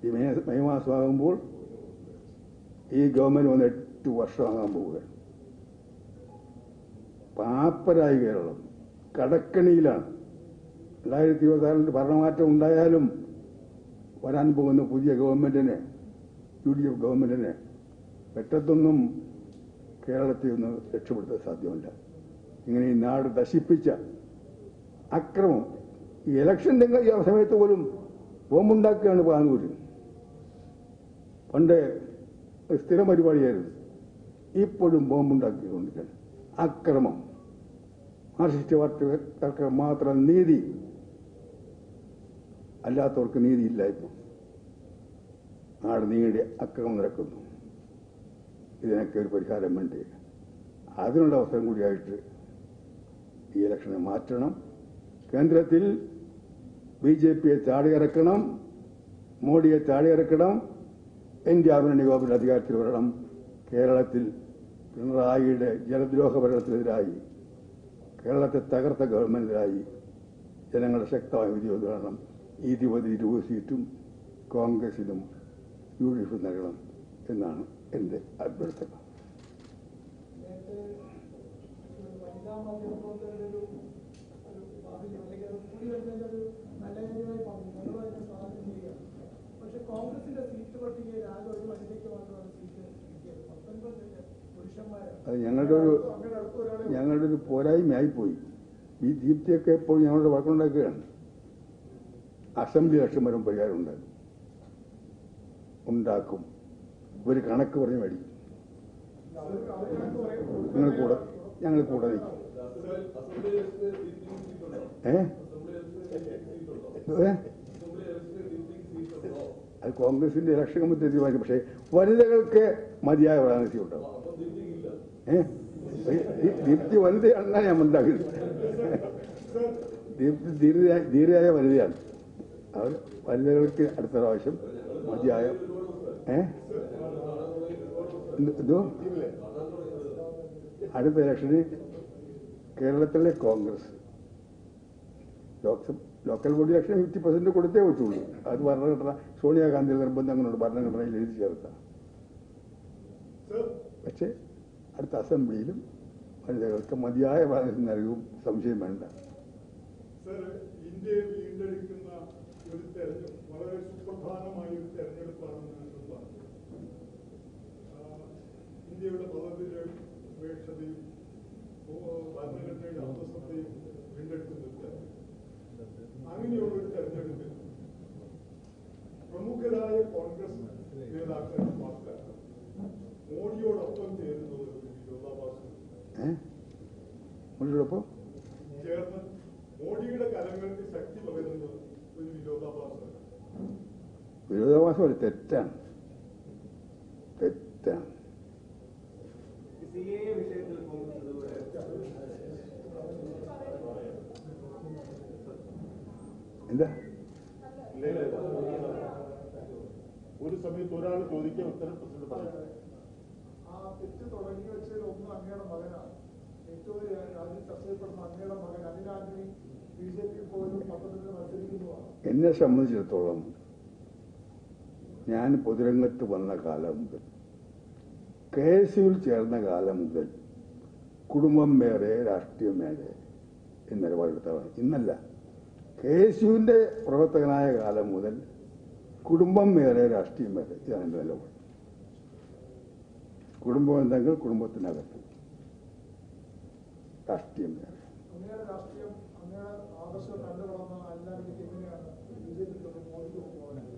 ഈ മെയ് മാസമാകുമ്പോൾ ഈ ഗവൺമെന്റ് വന്ന് 8 വർഷമാകാൻ പോവുകയാണ്. പാപ്പരായി കേരളം കടക്കണിയിലാണ്. 2026 ഭരണമാറ്റം ഉണ്ടായാലും വരാൻ പോകുന്ന പുതിയ ഗവൺമെന്റിനെ, UDF ഗവൺമെന്റിനെ പെട്ടെന്നൊന്നും കേരളത്തെ ഒന്ന് രക്ഷപ്പെടുത്താൻ സാധ്യമല്ല. ഇങ്ങനെ ഈ നാട് നശിപ്പിച്ച അക്രമം, ഈ ഇലക്ഷൻ്റെ സമയത്ത് പോലും ബോംബുണ്ടാക്കുകയാണ് പാനൂര്. പണ്ട് സ്ഥിര പരിപാടിയായിരുന്നു. ഇപ്പോഴും ബോംബുണ്ടാക്കിക്കൊണ്ടിരിക്കുകയാണ്. അക്രമം, മാർക്സിസ്റ്റ് പാർട്ടിക്കാർക്ക് മാത്രം നീതി, അല്ലാത്തവർക്ക് നീതിയില്ല. ഇപ്പോൾ നാട് നീടി അക്രമം നടക്കുന്നു. ഇതിനൊക്കെ ഒരു പരിഹാരം വേണ്ടി. അതിനുള്ള അവസരം കൂടിയായിട്ട് ഈ ഇലക്ഷനെ മാറ്റണം. കേന്ദ്രത്തിൽ BJPയെ താഴെയിറക്കണം, മോഡിയെ താഴെയിറക്കണം. ഇന്ത്യ മുന്നണി ഗവൺമെന്റ് അധികാരത്തിൽ വരണം. കേരളത്തിൽ പിണറായിയുടെ ജലദ്രോഹ ഭരണത്തിനെതിരായി, കേരളത്തെ തകർത്ത ഗവൺമെന്റിനായി ജനങ്ങളുടെ ശക്തമായ വിജയം വേണം. 20 സീറ്റും കോൺഗ്രസിനും UDF നൽകണം എന്നാണ് എൻ്റെ അഭ്യർത്ഥന. അത് ഞങ്ങളുടെ ഒരു പോരായ്മയായിപ്പോയി. ഈ ദീപ്തിയൊക്കെ ഇപ്പോൾ ഞങ്ങളുടെ വഴക്കുണ്ടാക്കുകയാണ്. അസംബ്ലി ഇലക്ഷൻ വരും പരിഹാരം ഉണ്ടാക്കും. ഒരു കണക്ക് പറഞ്ഞ് മേടിക്കും. ഞങ്ങൾ കൂടെ നിൽക്കും. അത് കോൺഗ്രസിന്റെ ഇലക്ഷൻ കമ്മിറ്റി തീരുമാനിക്കും. പക്ഷേ വനിതകൾക്ക് മതിയായ പ്രാതിനിധ്യം ഉണ്ടാവും. ദീപ്തി വനിതയാണെന്നാണ് ഞാൻ മനസ്സിലാക്കുന്നത്. ദീപ്തി ധീരയായ വനിതയാണ്. അവർ വനിതകൾക്ക് അടുത്ത പ്രാവശ്യം മതിയായ എന്തോ അടുത്ത ഇലക്ഷന് കേരളത്തിലെ കോൺഗ്രസ് ലോക്കൽ ബോഡി ഇലക്ഷൻ 50% കൊടുത്തേ പറ്റുള്ളൂ. അത് ഭരണഘടന സോണിയാഗാന്ധിയുടെ നിർബന്ധം അങ്ങനെയുണ്ട്, ഭരണഘടനയിൽ എഴുതി ചേർത്ത. പക്ഷേ അടുത്ത അസംബ്ലിയിലും വനിതകൾക്ക് മതിയായ പ്രാതിനിധ്യം നൽകും, സംശയം വേണ്ട. ഇന്ത്യയെ വീണ്ടെടുക്കുന്ന ഒരു തെരഞ്ഞെടുപ്പ്, വളരെ സുപ്രധാനമായ ഒരു തെരഞ്ഞെടുപ്പാണെന്ന് ഇന്ത്യയുടെ പദവിരപേക്ഷതയും ഭരണഘടനയുടെ അന്തസ്സത്തെയും വീണ്ടെടുക്കുന്ന ഒരു തെരഞ്ഞെടുപ്പ്. അങ്ങനെയുള്ള ഒരു തെരഞ്ഞെടുപ്പിൽ പ്രമുഖരായ കോൺഗ്രസ് നേതാക്കൾ മാത്രം മോഡിയോടൊപ്പം ചേരുന്നത് ഒരു വിരോധാഭാസം ചേർന്ന് മോഡിയുടെ കരങ്ങൾക്ക് ശക്തി പകരുന്നത് ഒരു വിരോധാഭാസമല്ല. വിരോധാഭാസം തെറ്റാണ്, തെറ്റാണ്. എന്താ ഒരു സമയത്ത് ഒരാൾ ചോദിക്കാൻ ഉത്തരം പ്രസിഡന്റ് പറഞ്ഞു. ആ തെറ്റ് തുടങ്ങി വെച്ചതിൽ ഒന്ന് അങ്ങയുടെ മകനാണ്. ഏറ്റവും രാജ്യം ചർച്ച ചെയ്യപ്പെടുന്ന അങ്ങയുടെ മകൻ അനിൽ ആന്റണി BJP പോലും പത്തനംതിട്ട മത്സരിക്കുന്നതാണ്. എന്നെ സംബന്ധിച്ചിടത്തോളം ഞാൻ പൊതുരംഗത്ത് വന്ന കാലം മുതൽ, KSUവിൽ ചേർന്ന കാലം മുതൽ കുടുംബം വേറെ രാഷ്ട്രീയം വേറെ എന്ന് നിലപാടെടുത്തതാണ്. ഇന്നല്ല, KSUവിന്റെ പ്രവർത്തകനായ കാലം മുതൽ കുടുംബം വേറെ രാഷ്ട്രീയം വേറെ, ഇതാണ് എൻ്റെ നിലപാട്. കുടുംബം എന്തെങ്കിൽ കുടുംബത്തിനകത്ത്, രാഷ്ട്രീയം വേറെ. അങ്ങയുടെ രാഷ്ട്രീയം, അങ്ങയുടെ ആദർശം കണ്ടുകളന്ന അല്ലാതെ എങ്ങനെയാണ് BJP മോദിക്ക് പോകുന്നത്?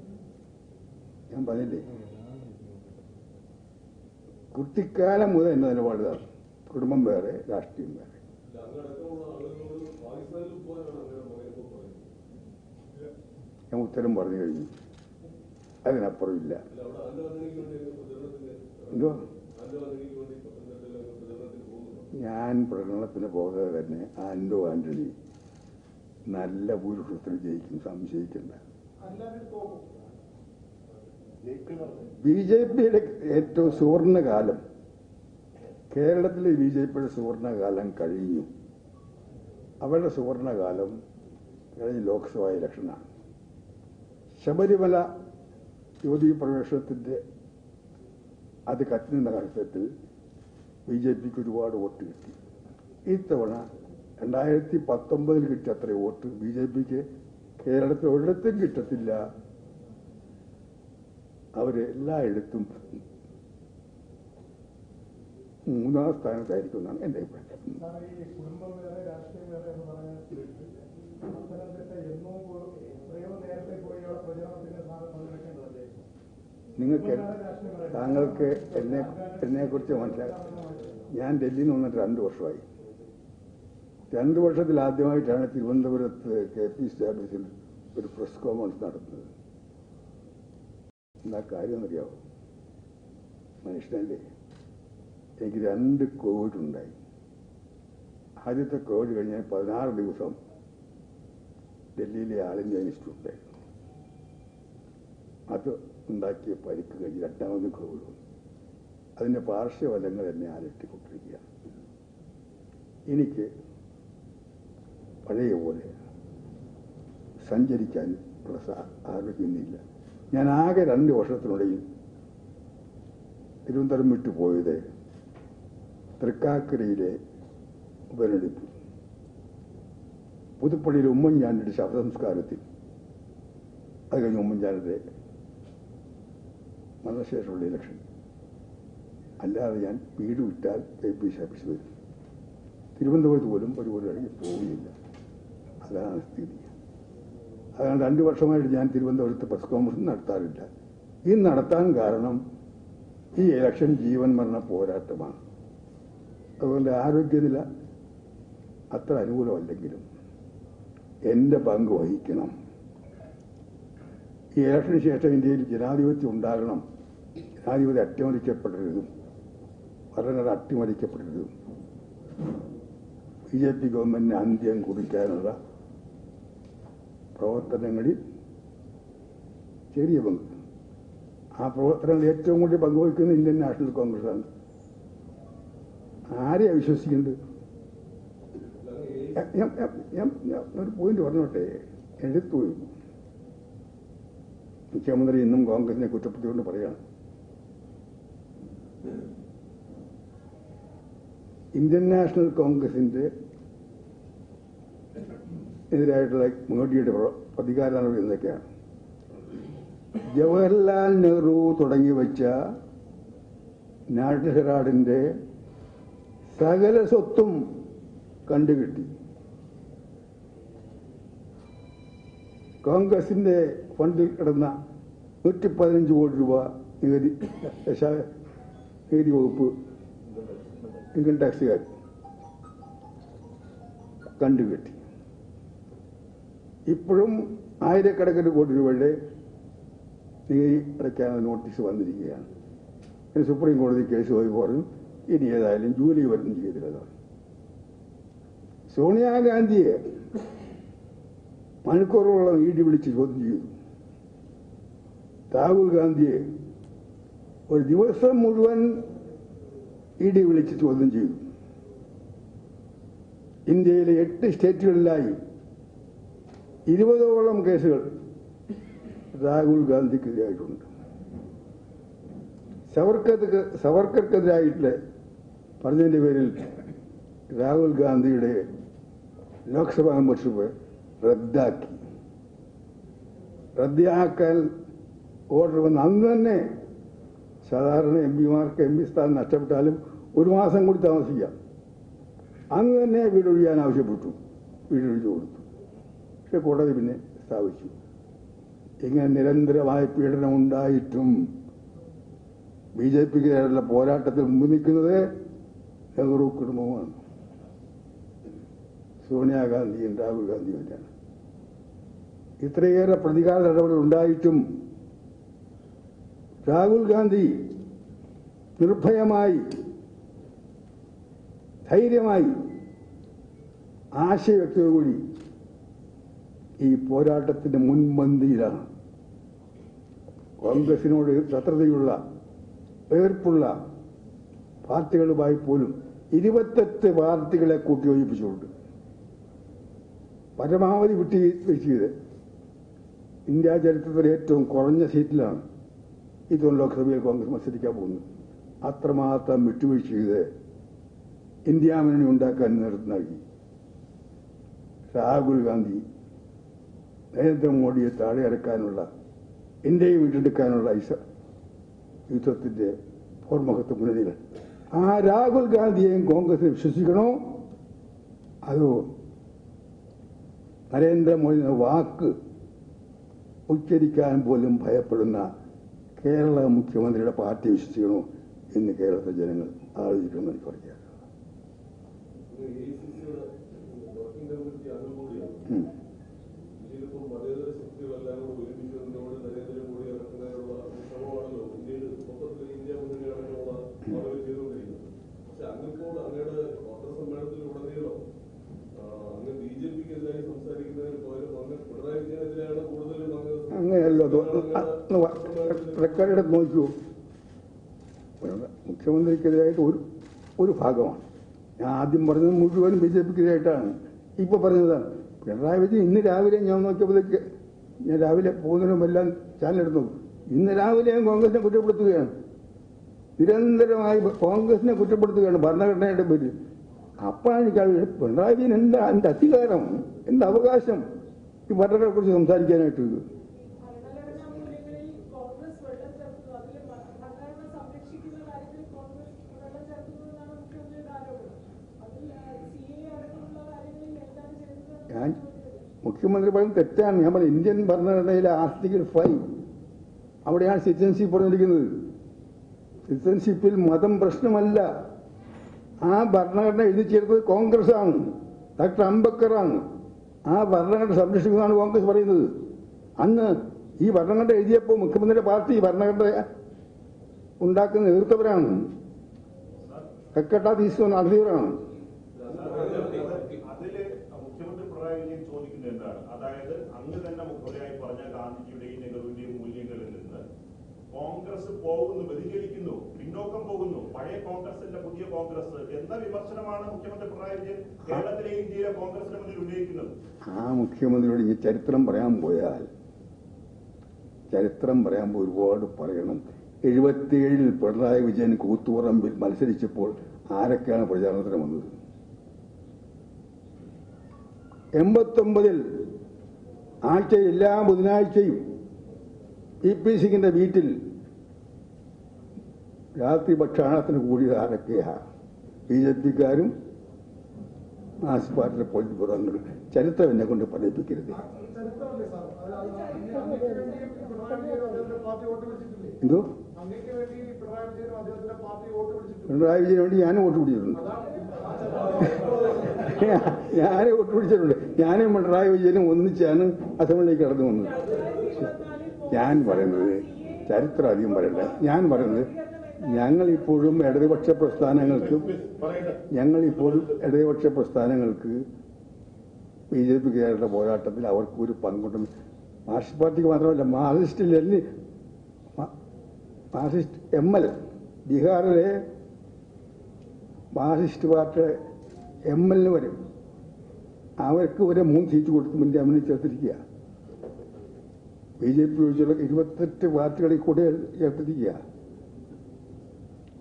ഞാൻ പറഞ്ഞില്ലേ, കുട്ടിക്കാലം മുതൽ എൻ്റെ നിലപാടുതാണ് കുടുംബം വേറെ രാഷ്ട്രീയം വേറെ. ഞാൻ ഉത്തരം പറഞ്ഞു കഴിഞ്ഞു, അതിനപ്പുറം ഇല്ല. എന്തോ ഞാൻ പ്രകടനത്തിന് പോകാതെ തന്നെ ആന്റോ ആന്റണി നല്ല ഭൂരിപക്ഷത്തിൽ ജയിക്കും, സംശയിക്കണ്ട. BJPയുടെ ഏറ്റവും സുവർണകാലം, കേരളത്തിലെ BJPയുടെ സുവർണകാലം കഴിഞ്ഞു. അവരുടെ സുവർണകാലം കഴിഞ്ഞ ലോക്സഭാ ഇലക്ഷനാണ്. ശബരിമല യുവതീ പ്രവേശനത്തിൻ്റെ അത് കത്തിനിന്ന കാലഘട്ടത്തിൽ BJPക്ക് ഒരുപാട് വോട്ട് കിട്ടി. ഇത്തവണ 2019 കിട്ടിയ അത്ര വോട്ട് BJPക്ക് കേരളത്തിൽ ഒരിടത്തും കിട്ടത്തില്ല. അവരെല്ലായിടത്തും 3ാം സ്ഥാനത്തായിരിക്കും എന്നാണ് എൻ്റെ അഭിപ്രായം. നിങ്ങൾക്ക് താങ്കൾക്ക് എന്നെക്കുറിച്ച് മനസ്സിലാക്കാം. ഞാൻ ഡൽഹിയിൽ നിന്ന് വന്നിട്ട് 2 വർഷമായി. 2 വർഷത്തിൽ ആദ്യമായിട്ടാണ് തിരുവനന്തപുരത്ത് KP സ്റ്റാബ്ലിഷിൽ ഒരു പ്രസ് കോൺഫറൻസ് നടത്തുന്നത്. എന്താ കാര്യം എന്നറിയാവോ? മനുഷ്യനല്ലേ, എനിക്ക് 2 കോവിഡ് ഉണ്ടായി. ആദ്യത്തെ കോവിഡ് കഴിഞ്ഞാൽ 16 ദിവസം ഡൽഹിയിലെ ആൾ ഇന്ത്യ ഇൻസ്റ്റിറ്റ്യൂട്ട് ഉണ്ടായിരുന്നു. അത് ഉണ്ടാക്കിയ പരിക്ക് കഴിഞ്ഞ് 2ാമത് കോവിഡ് വന്നു. അതിൻ്റെ പാർശ്വഫലങ്ങൾ എന്നെ അലട്ടിക്കൊണ്ടിരിക്കുകയാണ്. എനിക്ക് പഴയ പോലെ സഞ്ചരിക്കാൻ ഉള്ള ആരോഗ്യമൊന്നുമില്ല. ഞാൻ ആകെ 2 വർഷത്തിനിടയിൽ തിരുവനന്തപുരം വിട്ടു പോയത് തൃക്കാക്കരയിലെ ഉപതെരഞ്ഞെടുപ്പ്, പുതുപ്പള്ളിയിലെ ഉമ്മൻചാണ്ടിയുടെ ശവസംസ്കാരത്തിൽ, അത് കഴിഞ്ഞ് ഉമ്മൻചാണ്ടിയുടെ മരണശേഷമുള്ള ഇലക്ഷൻ. അല്ലാതെ ഞാൻ വീട് വിട്ടാൽ KP ഓഫീസ് വരും. തിരുവനന്തപുരത്ത് പോലും ഒരു ഇടയ്ക്ക് പോവുകയില്ല. അതാണ് സ്ഥിതി. അതാണ് 2 വർഷമായിട്ട് ഞാൻ തിരുവനന്തപുരത്ത് പ്രസ് കോൺഫറൻസ് നടത്താറില്ല. ഈ നടത്താൻ കാരണം ഈ ഇലക്ഷൻ ജീവൻ മരണ പോരാട്ടമാണ്. അതുകൊണ്ട് ആരോഗ്യനില അത്ര അനുകൂലമല്ലെങ്കിലും എൻ്റെ പങ്ക് വഹിക്കണം ഈ ഇലക്ഷന് ശേഷം ഇന്ത്യയിൽ ജനാധിപത്യം ഉണ്ടാകണം, ജനാധിപത്യം അട്ടിമറിക്കപ്പെടരുതും ഭരണഘടന അട്ടിമറിക്കപ്പെടരുതും BJP ഗവൺമെന്റിന് അന്ത്യം കുറിക്കാനുള്ള പ്രവർത്തനങ്ങളിൽ ചെറിയ പങ്ക്, ആ പ്രവർത്തനങ്ങളിൽ ഏറ്റവും കൂടുതൽ പങ്കുവയ്ക്കുന്നത് ഇന്ത്യൻ നാഷണൽ കോൺഗ്രസ്സാണ്. ആരെയാണ് വിശ്വസിക്കുന്നത്? ഒരു പോയിന്റ് പറഞ്ഞോട്ടെ, എടുത്തുപോയി. മുഖ്യമന്ത്രി ഇന്നും കോൺഗ്രസിനെ കുറ്റപ്പെടുത്തിക്കൊണ്ട് പറയാണ്. ഇന്ത്യൻ നാഷണൽ കോൺഗ്രസിന്റെ എതിരായിട്ടുള്ള മോഡിയുടെ പ്രതികാര നടപടി എന്തൊക്കെയാണ്? ജവഹർലാൽ നെഹ്റു തുടങ്ങി വെച്ച നാഷണൽ ഹെറാൾഡിന്റെ സകല സ്വത്തും കണ്ടുകിട്ടി. കോൺഗ്രസിന്റെ ഫണ്ടിൽ കിടന്ന 115 കോടി രൂപ നികുതി വകുപ്പ് ഇൻകം ടാക്സുകാർ കണ്ടുകെട്ടി. ഇപ്പോഴും ആയിരക്കണക്കിന് കോടി രൂപയുടെ നികുതി അടയ്ക്കാനുള്ള നോട്ടീസ് വന്നിരിക്കുകയാണ്. സുപ്രീം കോടതി കേസ് പോയി പറഞ്ഞു ഇനി ഏതായാലും ജൂലൈ വരുന്ന ചെയ്തില്ലതാണ്. സോണിയാഗാന്ധിയെ മണിക്കൂറുകളോളം ED വിളിച്ച് ചോദ്യം ചെയ്തു. രാഹുൽ ഗാന്ധിയെ ഒരു ദിവസം മുഴുവൻ ED വിളിച്ച് ചോദ്യം ചെയ്തു. ഇന്ത്യയിലെ 8 സ്റ്റേറ്റുകളിലായി 20ഓളം കേസുകൾ രാഹുൽ ഗാന്ധിക്കെതിരായിട്ടുണ്ട്. സവർക്കർക്കെതിരായിട്ട് പറഞ്ഞതിൻ്റെ പേരിൽ രാഹുൽ ഗാന്ധിയുടെ ലോക്സഭാ മെമ്പർഷിപ്പ് റദ്ദാക്കാൻ ഓർഡർ വന്ന് അന്ന് തന്നെ സാധാരണ MP സ്ഥാനം നഷ്ടപ്പെട്ടാലും 1 മാസം കൂടി താമസിക്കാം. അന്ന് തന്നെ വീടൊഴിയാൻ ആവശ്യപ്പെട്ടു, വീടൊഴിച്ചു കൊടുത്തു. പക്ഷെ കോടതി പിന്നെ സ്ഥാപിച്ചു. ഇങ്ങനെ നിരന്തരമായ പീഡനം ഉണ്ടായിട്ടും BJPക്കെതിരായുള്ള പോരാട്ടത്തിൽ മുമ്പ് നിൽക്കുന്നത് നെഹ്റു കുടുംബമാണ്, സോണിയാഗാന്ധിയും രാഹുൽ ഗാന്ധിയുമാണ്. ഇത്രയേറെ പ്രതികാര നടപടികൾ ഉണ്ടായിട്ടും രാഹുൽ ഗാന്ധി നിർഭയമായി ധൈര്യമായി ആശയവ്യക്തതയോടുകൂടി ഈ പോരാട്ടത്തിന്റെ മുൻപന്തിയിലാണ്. കോൺഗ്രസിനോട് ശത്രുതയുള്ള എതിർപ്പുള്ള പാർട്ടികളുമായി പോലും 28 പാർട്ടികളെ കൂട്ടിയോജിപ്പിച്ചുകൊണ്ട് പരമാവധി വിട്ടുവീഴ്ച ഇന്ത്യ ചരിത്രത്തിലെ ഏറ്റവും കുറഞ്ഞ സീറ്റിലാണ് ഇതുകൊണ്ട് ലോക്സഭയിൽ കോൺഗ്രസ് മത്സരിക്കാൻ പോകുന്നത്. അത്രമാത്രം വിട്ടുവീഴ്ച ചെയ്ത് ഇന്ത്യ മുന്നണി ഉണ്ടാക്കാൻ നേതൃത്വം നൽകി. രാഹുൽ ഗാന്ധി നരേന്ദ്രമോദിയെ താഴെ ഇറക്കാനുള്ള, ഇന്ത്യയെ വീണ്ടെടുക്കാനുള്ള യുദ്ധത്തിന്റെ പോർമുഖത്ത് മുന്നണിയിൽ ആ രാഹുൽ ഗാന്ധിയെയും കോൺഗ്രസിനെ വിശ്വസിക്കണോ, അതോ നരേന്ദ്രമോദി വാക്ക് ഉച്ചരിക്കാൻ പോലും ഭയപ്പെടുന്ന കേരള മുഖ്യമന്ത്രിയുടെ പാർട്ടി വിശ്വസിക്കണോ എന്ന് കേരളത്തിലെ ജനങ്ങൾ ആലോചിക്കണമെന്ന് എനിക്ക് പറയാം. അങ്ങനെയല്ലോ റെക്കോർഡ് നോക്കൂ. മുഖ്യമന്ത്രിക്കെതിരായിട്ട് ഒരു ഭാഗമാണ്. ഞാൻ ആദ്യം പറഞ്ഞത് മുഴുവൻ BJPക്കെതിരായിട്ടാണ്. ഇപ്പൊ പറഞ്ഞതാണ് പിണറായി വിജയൻ. ഇന്ന് രാവിലെ ഞാൻ നോക്കിയപ്പോഴേക്ക്, ഞാൻ രാവിലെ പോകുന്നതിനും എല്ലാം ചാനലെടുത്ത് നോക്കും, ഇന്ന് രാവിലെയും കോൺഗ്രസിനെ കുറ്റപ്പെടുത്തുകയാണ്. നിരന്തരമായി കോൺഗ്രസിനെ കുറ്റപ്പെടുത്തുകയാണ് ഭരണഘടനയുടെ പേരിൽ. അപ്പോഴാണ് എനിക്ക് പിണറായി വിജയൻ എന്താ എൻ്റെ അധികാരം, എൻ്റെ അവകാശം ഈ ഭരണഘടനയെക്കുറിച്ച് സംസാരിക്കാനായിട്ട്? ഞാൻ മുഖ്യമന്ത്രി പറയുന്നത് തെറ്റാണ്. ഞാൻ പറഞ്ഞു ഇന്ത്യൻ ഭരണഘടനയിലെ ആർട്ടിക്കിൾ 5 അവിടെയാണ് സിറ്റിസൺഷിപ്പ് പറഞ്ഞിരിക്കുന്നത്. സിറ്റിസൺഷിപ്പിൽ മതം പ്രശ്നമല്ല. ആ ഭരണഘടന എഴുതി ചേർത്തത് കോൺഗ്രസ്സാണ്, ഡോക്ടർ അംബേദ്കറാണ്. ആ ഭരണഘടന സംരക്ഷിക്കുന്നതാണ് കോൺഗ്രസ് പറയുന്നത്. അന്ന് ഈ ഭരണഘടന എഴുതിയപ്പോൾ മുഖ്യമന്ത്രിയുടെ പാർട്ടി ഭരണഘടന ഉണ്ടാക്കുന്ന എതിർത്തവരാണ്, കൽക്കട്ടാതീസ് നടത്തിയവരാണ്. അതില് മുഖ്യമന്ത്രി പിണറായി വിജയൻ ചോദിക്കുന്നത് എന്താണ്? അതായത് അങ്ങ് തന്നെ മുഖ്യമന്ത്രിയായി പറഞ്ഞ ഗാന്ധിജിയുടെയും നെഹ്റുവിന്റെയും മൂല്യങ്ങളിൽ നിന്ന് കോൺഗ്രസ് പോകുന്നു, വ്യതിചലിക്കുന്നു, പിന്നോക്കം പോകുന്നു, പഴയ കോൺഗ്രസിന്റെ പുതിയ കോൺഗ്രസ് എന്ന വിമർശനമാണ് മുഖ്യമന്ത്രി പിണറായി വിജയൻ കേരളത്തിലെ ഇന്ത്യയിലെ കോൺഗ്രസിന് മുന്നിൽ ഉന്നയിക്കുന്നത്. ആ മുഖ്യമന്ത്രിയോട് ഈ ചരിത്രം പറയാൻ പോയാൽ ഒരുപാട് പറയണം. 77 പിണറായി വിജയൻ കൂത്തുപറമ്പിൽ മത്സരിച്ചപ്പോൾ ആരൊക്കെയാണ് പ്രചാരണത്തിന് വന്നത്? 89 ആഴ്ചയിൽ എല്ലാ ബുധനാഴ്ചയും EP സിംഗിന്റെ വീട്ടിൽ രാത്രി ഭക്ഷണത്തിന് കൂടിയത് ആരൊക്കെയാ? BJPക്കാരും മാർക്സിസ്റ്റ് പാർട്ടിയുടെ പോളിറ്റ് ബ്യൂറോ അംഗങ്ങൾ. ചരിത്രം എന്നെ കൊണ്ട് പഠിപ്പിക്കരുത്. എന്തോ പിണറായി വിജയന് വേണ്ടി ഞാനും വോട്ട് പിടിച്ചിട്ടുണ്ട്. ഞാനും പിണറായി വിജയനും ഒന്നിച്ചാണ് അസംബ്ലിയിലേക്ക് കടന്നു വന്നത്. ഞാൻ പറയുന്നത് ചരിത്രം അധികം പറയണ്ട. ഞാൻ പറയുന്നത് ഞങ്ങളിപ്പോഴും ഇടതുപക്ഷ പ്രസ്ഥാനങ്ങൾക്ക് BJPക്കാരുടെ പോരാട്ടത്തിൽ അവർക്ക് ഒരു പങ്കുണ്ടെന്ന്. മാർക്സിസ്റ്റ് പാർട്ടിക്ക് മാത്രമല്ല, മാർക്സിസ്റ്റ് ML ബീഹാറിലെ മാർക്സിസ്റ്റ് പാർട്ടിയുടെ ML വരും. അവർക്ക് ഒരു 3 സീറ്റ് കൊടുത്ത് മുന്നേ അമ്മനെ ചേർത്തിരിക്കുക. BJP ഒഴിച്ചുള്ള 28 പാർട്ടികളിൽ കൂടെ ചേർത്തിരിക്കുക.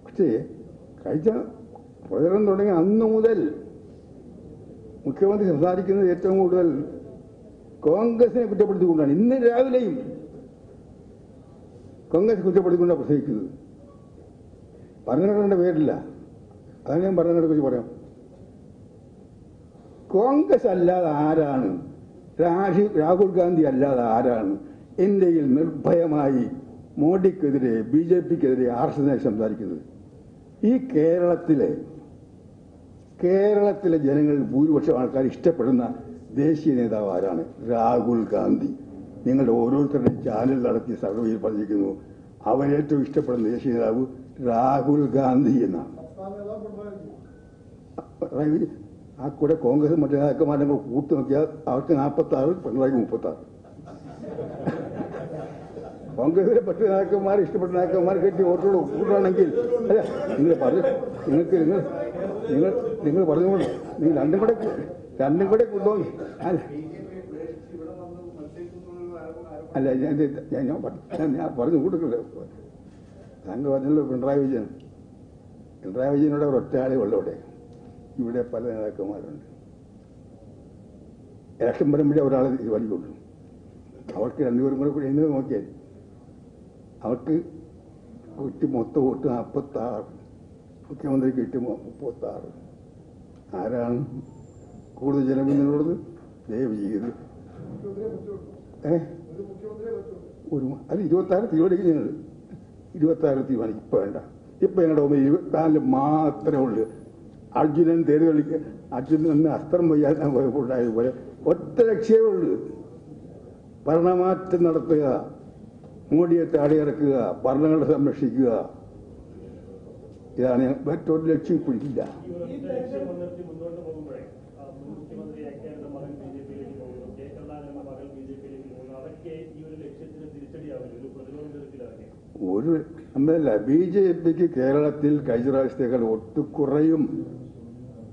പക്ഷേ കഴിഞ്ഞ പ്രചരണം തുടങ്ങിയ അന്ന് മുതൽ മുഖ്യമന്ത്രി സംസാരിക്കുന്നത് ഏറ്റവും കൂടുതൽ കോൺഗ്രസിനെ കുറ്റപ്പെടുത്തിക്കൊണ്ടാണ്. ഇന്ന് രാവിലെയും കോൺഗ്രസ് കുറ്റപ്പെടുത്തിക്കൊണ്ടാണ് പ്രസംഗിക്കുന്നത്. ഭരണഘടനയുടെ പേരില്ല. അതാണ് ഞാൻ ഭരണഘടനയെ കുറിച്ച് പറയാം. കോൺഗ്രസ് അല്ലാതെ ആരാണ്, രാഹുൽ ഗാന്ധി അല്ലാതെ ആരാണ് ഇന്ത്യയിൽ നിർഭയമായി മോഡിക്കെതിരെ BJPക്കെതിരെ RSSനെ സംസാരിക്കുന്നത്? ഈ കേരളത്തിലെ ജനങ്ങൾ ഭൂരിപക്ഷം ആൾക്കാർ ഇഷ്ടപ്പെടുന്ന ദേശീയ നേതാവ് ആരാണ്? രാഹുൽ ഗാന്ധി. നിങ്ങളുടെ ഓരോരുത്തരുടെയും ചാനൽ നടത്തിയ സർവേയിൽ പറഞ്ഞിരിക്കുന്നു അവരേറ്റവും ഇഷ്ടപ്പെടുന്ന ദേശീയ നേതാവ് രാഹുൽ ഗാന്ധി എന്നാണ്. ആ കൂടെ കോൺഗ്രസ് മറ്റു നേതാക്കന്മാരെ കൂട്ടു നോക്കിയാൽ അവർക്ക് 46, പിണറായിക്ക് 36. കോൺഗ്രസിലെ മറ്റു നേതാക്കന്മാർ ഇഷ്ടപ്പെട്ട നേതാക്കന്മാർ കെട്ടി വോട്ടുകൾ കൂട്ടുകയാണെങ്കിൽ അല്ല നിങ്ങൾ പറഞ്ഞുകൊണ്ട് നിങ്ങൾ രണ്ടും കൂടെ കൊണ്ടുപോയി അല്ല ഞാൻ പറഞ്ഞു കൂട്ടുന്നില്ല. താങ്കൾ പറഞ്ഞല്ലോ പിണറായി വിജയനോട് ഒറ്റ ആളേ ഉള്ളൂ. ഇവിടെ പല നേതാക്കന്മാരുണ്ട്. ഇലക്ഷൻ വരുമ്പോഴേ ഒരാളെ തീരുമാനിക്കുള്ളൂ. അവർക്ക് 2 പേരും കൂടെ എന്നത് നോക്കിയാൽ അവർക്ക് കിട്ടി മൊത്തം വോട്ട് 46, മുഖ്യമന്ത്രിക്ക് കിട്ടി 36. ആരാണ് കൂടുതൽ ജനപിന്തുണയുള്ളത്? ദയവ് ചെയ്ത് അത് 26 തീരുമാനിക്കും. ഞങ്ങൾ 26 തീരുമാനിക്കും. ഇപ്പം വേണ്ട. ഇപ്പം ഞങ്ങളുടെ 24 മാത്രമേ ഉള്ളൂ. അർജുനൻ തേരുകളിക്ക് അർജുനൻ അസ്ത്രം ഉണ്ടായതുപോലെ ഒറ്റ ലക്ഷ്യമേ ഉള്ളൂ: ഭരണമാറ്റം നടത്തുക, മോഡിയെ താടിയിറക്കുക, ഭരണങ്ങളെ സംരക്ഷിക്കുക. ഇതാണ് മറ്റൊരു ലക്ഷ്യം പിടിക്കില്ല. ഒരു നമ്മളല്ല, BJPക്ക് കേരളത്തിൽ കഴിഞ്ഞ പ്രാവശ്യത്തേക്കാൾ ഒട്ടു കുറയും.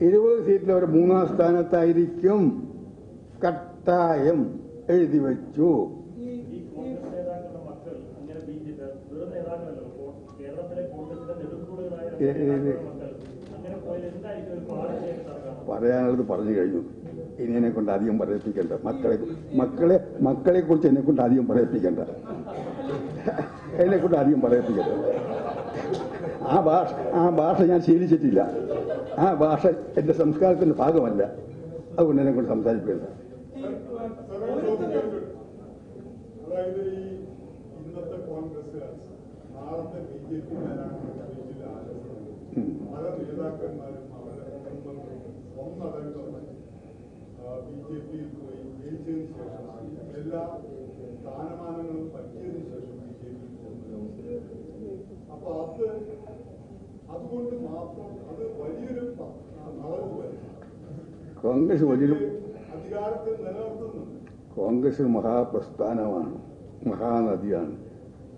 20 സീറ്റിൽ അവർ 3-ാം സ്ഥാനത്തായിരിക്കും. കട്ടായം എഴുതി വെച്ചു. പറയാനുള്ളത് പറഞ്ഞു കഴിഞ്ഞു. ഇനി എന്നെ കൊണ്ട് അധികം പറയിപ്പിക്കണ്ട. മക്കളെ കുറിച്ച് എന്നെ കൊണ്ട് അധികം പറയിപ്പിക്കണ്ട. ആ ഭാഷ ഞാൻ ശീലിച്ചിട്ടില്ല. ആ ഭാഷ എന്റെ സംസ്കാരത്തിന്റെ ഭാഗമല്ല. അതുകൊണ്ട് എന്നെ കൊണ്ട് സംസാരിക്കേണ്ട. അതായത് ഈ ഇന്നത്തെ കോൺഗ്രസ്സുകാർ നാളത്തെ BJPക്കാരാണ് പല നേതാക്കന്മാരും അവരുടെ കുടുംബങ്ങളും ഒന്നടങ്കം BJPയിൽ പോയി ജയിച്ചതിന് ശേഷം എല്ലാ സ്ഥാനമാനങ്ങളും പറ്റിയതിനു ശേഷം BJP പോകുന്ന അവസ്ഥ. അപ്പൊ അതുകൊണ്ട് മാത്രം അത് വലിയൊരു അളവ് വരും. കോൺഗ്രസ് വലിയൊരു അധികാരത്തിൽ നിലനിർത്തുന്നുണ്ട്. കോൺഗ്രസ് മഹാപ്രസ്ഥാനമാണ്, മഹാനദിയാണ്.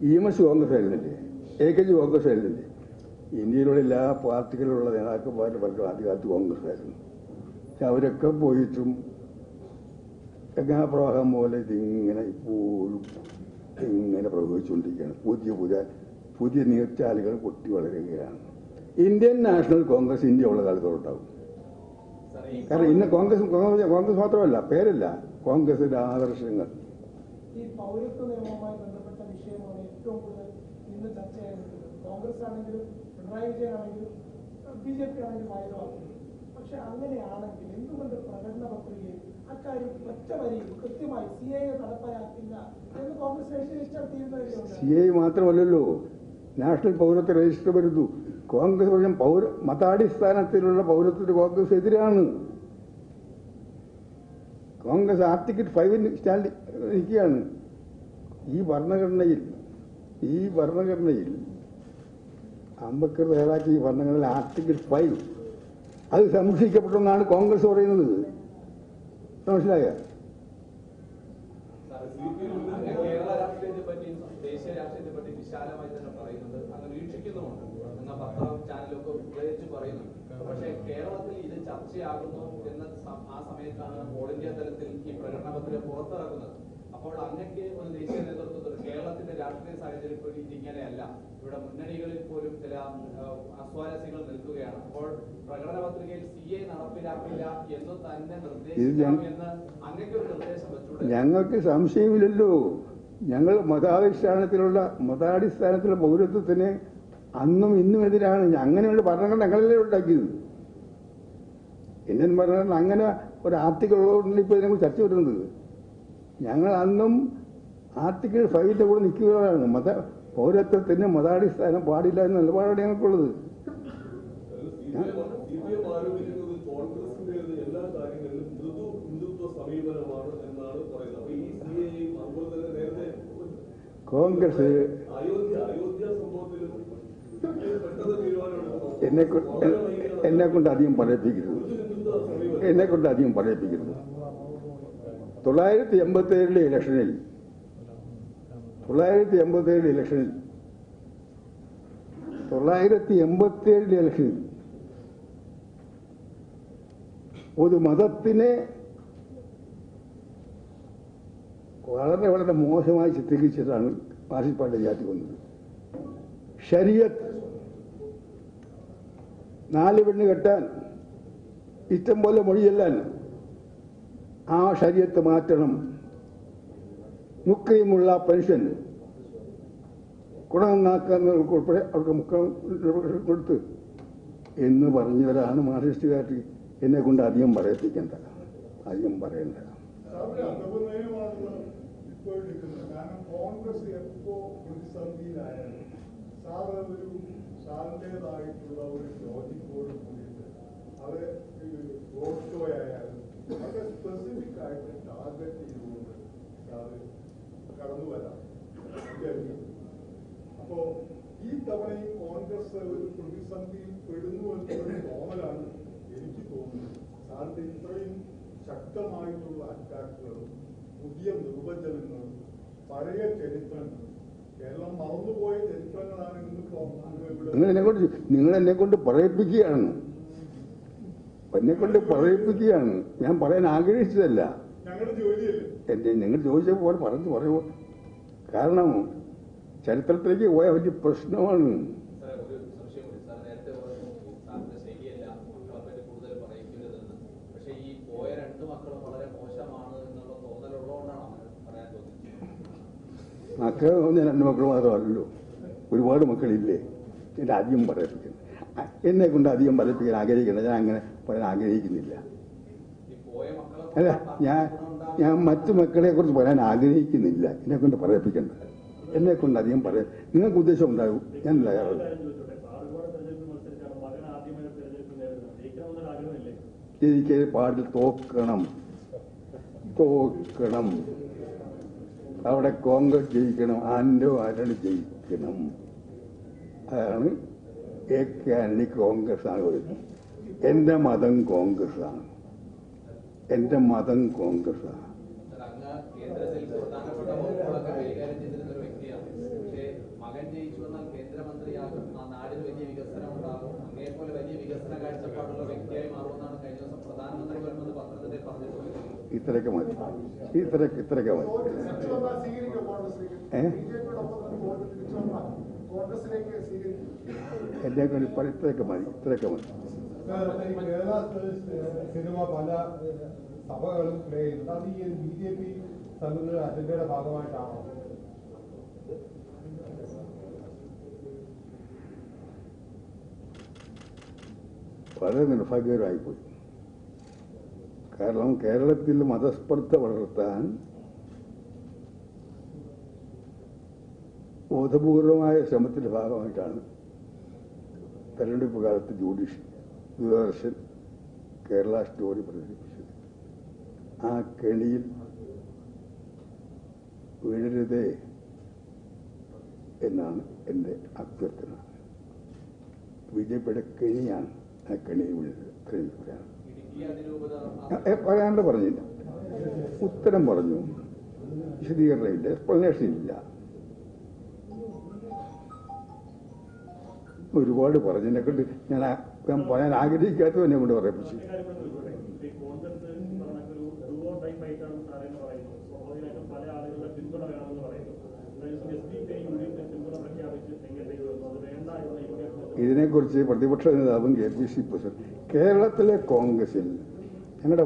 EMS കോൺഗ്രസ് ആയിരുന്നില്ലേ, AKG കോൺഗ്രസ് ആയിരുന്നില്ലേ? ഇന്ത്യയിലുള്ള എല്ലാ പാർട്ടികളിലുള്ള നേതാക്കന്മാരുടെ പലരും ആദ്യകാലത്ത് കോൺഗ്രസ് ആയിരുന്നു. പക്ഷെ അവരൊക്കെ പോയിട്ടും ഗംഗാപ്രവാഹം പോലെ ഇതിങ്ങനെ ഇപ്പോഴും ഇങ്ങനെ പ്രവഹിച്ചുകൊണ്ടിരിക്കുകയാണ്. പുതിയ നീർച്ചാലുകൾ പൊട്ടി വളരുകയാണ്. ഇന്ത്യൻ നാഷണൽ കോൺഗ്രസ് ഇന്ത്യ ഉള്ള കാലത്തോടുണ്ടാവും. കാരണം ഇന്ന് കോൺഗ്രസ് മാത്രമല്ല, പേരല്ല, കോൺഗ്രസിന്റെ ആദർശങ്ങൾ. ഈ പൗരത്വ നിയമവുമായി ബന്ധപ്പെട്ട വിഷയമാണ് ഏറ്റവും കൂടുതൽ ഇന്ന് ചർച്ച ചെയ്യുന്നത്. കോൺഗ്രസ് ആണെങ്കിലും പിണറായി വിജയൻ ആണെങ്കിലും BJP ആണെങ്കിലും ആയുധമാക്കും. പക്ഷെ അങ്ങനെയാണെങ്കിൽ എന്തുകൊണ്ട് പ്രകടന പത്രികയിൽ അക്കാര്യം ഒറ്റ വരിയിൽ കൃത്യമായി CAA നടപ്പാക്കില്ല എന്ന് കോൺഗ്രസ് രജിസ്റ്റർ തീരുമാനിച്ചിട്ടുണ്ട്? CAA മാത്രമല്ലല്ലോ, നാഷണൽ പൗരത്വ രജിസ്റ്റർ വരുന്നു. കോൺഗ്രസ് മതാടിസ്ഥാനത്തിലുള്ള പൗരത്വത്തിന് കോൺഗ്രസ് എതിരാണ്. കോൺഗ്രസ് ആർട്ടിക്കിൾ 5 സ്റ്റാൻഡ് ഇരിക്കുകയാണ്. ഈ ഭരണഘടനയിൽ അംബേദ്കർ തയ്യാറാക്കിയ ഈ ഭരണഘടനയിൽ ആർട്ടിക്കിൾ 5 അത് സംരക്ഷിക്കപ്പെട്ടെന്നാണ് കോൺഗ്രസ് പറയുന്നത്. മനസ്സിലായ? കേരള രാഷ്ട്രീയത്തെ പറ്റി, ദേശീയ രാഷ്ട്രീയത്തെ പറ്റി വിശാലമായി തന്നെ പറയുന്നത്, അങ്ങ് വീക്ഷിക്കുന്നുമുണ്ട്, എന്ന പത്രം ചാനലൊക്കെ ഉപയോഗിച്ച് പറയുന്നു. പക്ഷേ കേരളത്തിൽ ഇത് ചർച്ചയാകുന്നു എന്ന ആ സമയത്താണ് ഓൾ ഇന്ത്യ തലത്തിൽ ഈ പ്രകടന പത്രിക പുറത്തിറക്കുന്നത്. അപ്പോൾ അങ്ങക്ക് ഒരു ദേശീയ നേതൃത്വത്തിൽ കേരളത്തിന്റെ രാഷ്ട്രീയ സാഹചര്യം ഇപ്പോൾ ഇതിങ്ങനെയല്ല, ഇവിടെ മുന്നണികളിൽ പോലും ചില അസ്വാരസ്യങ്ങൾ നിൽക്കുകയാണ്. അപ്പോൾ പ്രകടന പത്രികയിൽ CA നടപ്പിലാക്കില്ല എന്ന് തന്നെ നിർദ്ദേശിക്കാമെന്ന് അങ്ങക്ക് ഒരു നിർദ്ദേശം വെച്ചൂടെ? ഞങ്ങൾക്ക് സംശയമില്ലല്ലോ. ഞങ്ങൾ മതാടിസ്ഥാനത്തിലുള്ള പൗരത്വത്തിന് അന്നും ഇന്നും എതിരാണ്. അങ്ങനെയുള്ള ഭരണഘടന ഞങ്ങളല്ലേ ഉണ്ടാക്കിയത്. ഇന്ത്യൻ ഭരണഘടന അങ്ങനെ ഒരു ആർട്ടിക്കിൾ ഉള്ളതുകൊണ്ടാണ് ഇപ്പോൾ ഇതിനെക്കുറിച്ച് ചർച്ച വരുന്നത്. ഞങ്ങൾ അന്നും ആർട്ടിക്കിൾ 5ന്റെ കൂടെ നിൽക്കുകയാണ്. പൗരത്വത്തിന് മതാടിസ്ഥാനം പാടില്ല എന്ന നിലപാടാണ് ഞങ്ങൾക്കുള്ളത്. എല്ലാ കാര്യങ്ങളിലും ഹിന്ദുത്വ സമീപനമാണ് എന്നാണ് പറയുന്നത്. ഈ CAA അതുപോലെ തന്നെ നേരത്തെ കോൺഗ്രസ് അയോധ്യ സംഭവത്തിലും പെട്ടെന്ന് തീരുമാനമെടുക്കുന്നു. എന്നെ കൊണ്ട് അധികം പറയിപ്പിക്കരുത്. 1987 ഇലക്ഷനിൽ ഒരു മതത്തിനെ വളരെ വളരെ മോശമായി ചിത്രീകരിച്ചിട്ടാണ് മാർക്സിസ്റ്റ് പാർട്ടി ജാതി വന്നത്. ശരീഅത്ത് 4 പെണ്ണ് കെട്ടാൻ, ഇഷ്ടം പോലെ മൊഴിയെല്ലാൻ, ആ ശരീഅത്ത് മാറ്റണം. മുക്രിമുള്ള പെൻഷൻ ഗുണനാക്കുന്നവർക്കുൾപ്പെടെ അവർക്ക് മുക്കം കൊടുത്ത് എന്ന് പറഞ്ഞവരാണ് മാർക്സിസ്റ്റുകാർക്ക്. എന്നെ കൊണ്ട് അധികം പറയണ്ട. ഇപ്പോൾ എടുക്കുന്നത്. കാരണം കോൺഗ്രസ് എപ്പോ പ്രതിസന്ധിയിലായാലും സാറിൻ്റെതായിട്ടുള്ള ഒരു ലോജിക്കോട് കൂടിയിട്ട് അത് റോഡ് ഷോ ആയാലും ഒക്കെ സ്പെസിഫിക് ആയിട്ട് ടാർഗറ്റ് ചെയ്തുകൊണ്ട് സാറ് കടന്നു വരാം. അപ്പോ ഈ തവണയും കോൺഗ്രസ് ഒരു പ്രതിസന്ധിയിൽ പെടുന്നു എന്നൊരു തോന്നലാണ് എനിക്ക് തോന്നുന്നത്. സാറിന്റെ ഇത്രയും ശക്തമായിട്ടുള്ള അറ്റാക്കുകളും പുതിയ നിർവചനങ്ങളും പഴയ ചരിത്രങ്ങളും കേരളം മറന്നുപോയ ചരിത്രങ്ങളാണ് ഇന്നിപ്പോ നിങ്ങൾ എന്നെ കൊണ്ട് പറയിപ്പിക്കുകയാണ്. ഞാൻ പറയാൻ ആഗ്രഹിച്ചതല്ല. ഞങ്ങളുടെ ജോലിയല്ലേ. നിങ്ങൾ ചോദിച്ചപ്പോൾ പറയുമോ? കാരണം ചരിത്രത്തിലേക്ക് പോയ വലിയ പ്രശ്നമാണ്. മക്കൾ 2 മക്കൾ മാത്രമല്ലല്ലോ, ഒരുപാട് മക്കളില്ലേ. എന്നെ അധികം പറയിപ്പിക്കുന്നു. എന്നെ കൊണ്ട് അധികം പറയിപ്പിക്കാൻ ആഗ്രഹിക്കണം. ഞാൻ അങ്ങനെ പറയാൻ ആഗ്രഹിക്കുന്നില്ല. അല്ല, ഞാൻ മറ്റു മക്കളെ കുറിച്ച് പറയാൻ ആഗ്രഹിക്കുന്നില്ല. എന്നെ കൊണ്ട് പറയിപ്പിക്കണ്ട. എന്നെ കൊണ്ട് അധികം പറയാൻ നിങ്ങൾക്ക് ഉദ്ദേശം ഉണ്ടാകും. ഞാൻ എനിക്ക് പാടിൽ തോക്കണം. അവിടെ കോൺഗ്രസ് ജയിക്കണം, ആന്റോ ആന്റണി ജയിക്കണം. അതാണ് എ കെ ആന്റണി കോൺഗ്രസ് ആണ് വരുന്നത്. എൻ്റെ മതം കോൺഗ്രസ് ആണ്, എൻ്റെ മതം കോൺഗ്രസ് ആണ്. അങ്ങ് കേന്ദ്രത്തിൽ പ്രധാനപ്പെട്ട വകുപ്പുകളൊക്കെ കൈകാര്യം ചെയ്തിരുന്ന ഒരു വ്യക്തിയാണ്. പക്ഷേ മകൻ ജയിച്ചു വന്നാൽ കേന്ദ്രമന്ത്രിയാകും, ആ നാടിന് വലിയ വികസനം ഉണ്ടാകും, അങ്ങേപോലെ വലിയ വികസന കാഴ്ചപ്പാടുള്ള വ്യക്തിയായി മാറുമെന്നാണ് കഴിഞ്ഞ ദിവസം പ്രധാനമന്ത്രി വരുന്നത് പത്രത്തിൽ പറഞ്ഞിട്ടുള്ളത്. ഇത്രയൊക്കെ മതി, ഇത്രയൊക്കെ മതി. എന്നെ കൊണ്ട് ഇത്രയൊക്കെ മതി, ഇത്രയൊക്കെ മതി. കേരള സിനിമ പല സഭകളും പ്ലേ ചെയ്യുന്നുണ്ട്. അത് ഈ BJP തമ്മിലുള്ള അജണ്ടയുടെ ഭാഗമായിട്ടാണോ? വളരെ നിർഭാഗ്യകരമായിപ്പോയി. കാരണം കേരളത്തിൽ മതസ്പർദ്ധ വളർത്താൻ ബോധപൂർവമായ ശ്രമത്തിന്റെ ഭാഗമായിട്ടാണ് തെരഞ്ഞെടുപ്പ് കാലത്ത് ദൂരദർശൻ കേരള സ്റ്റോറി പ്രചരിപ്പിച്ചത്. ആ കെണിയിൽ വീഴരുതേ എന്നാണ് എൻ്റെ അഭ്യർത്ഥന. BJPയുടെ കെണിയാണ്, ആ കെണിയിൽ വീഴരുത്. പറയാണ്ട് പറഞ്ഞില്ല, ഉത്തരം പറഞ്ഞു, വിശദീകരണമില്ല, എക്സ്പ്ലനേഷൻ ഇല്ല. ഒരുപാട് പറഞ്ഞതിനെ കൊണ്ട് ഞാൻ പറയാൻ ആഗ്രഹിക്കാത്തത് എന്നെ കൊണ്ട് പറയിപ്പിച്ചു. ഇതിനെക്കുറിച്ച് പ്രതിപക്ഷ നേതാവും KPC പ്രസിഡന്റ് കേരളത്തിലെ കോൺഗ്രസിൽ ഞങ്ങളുടെ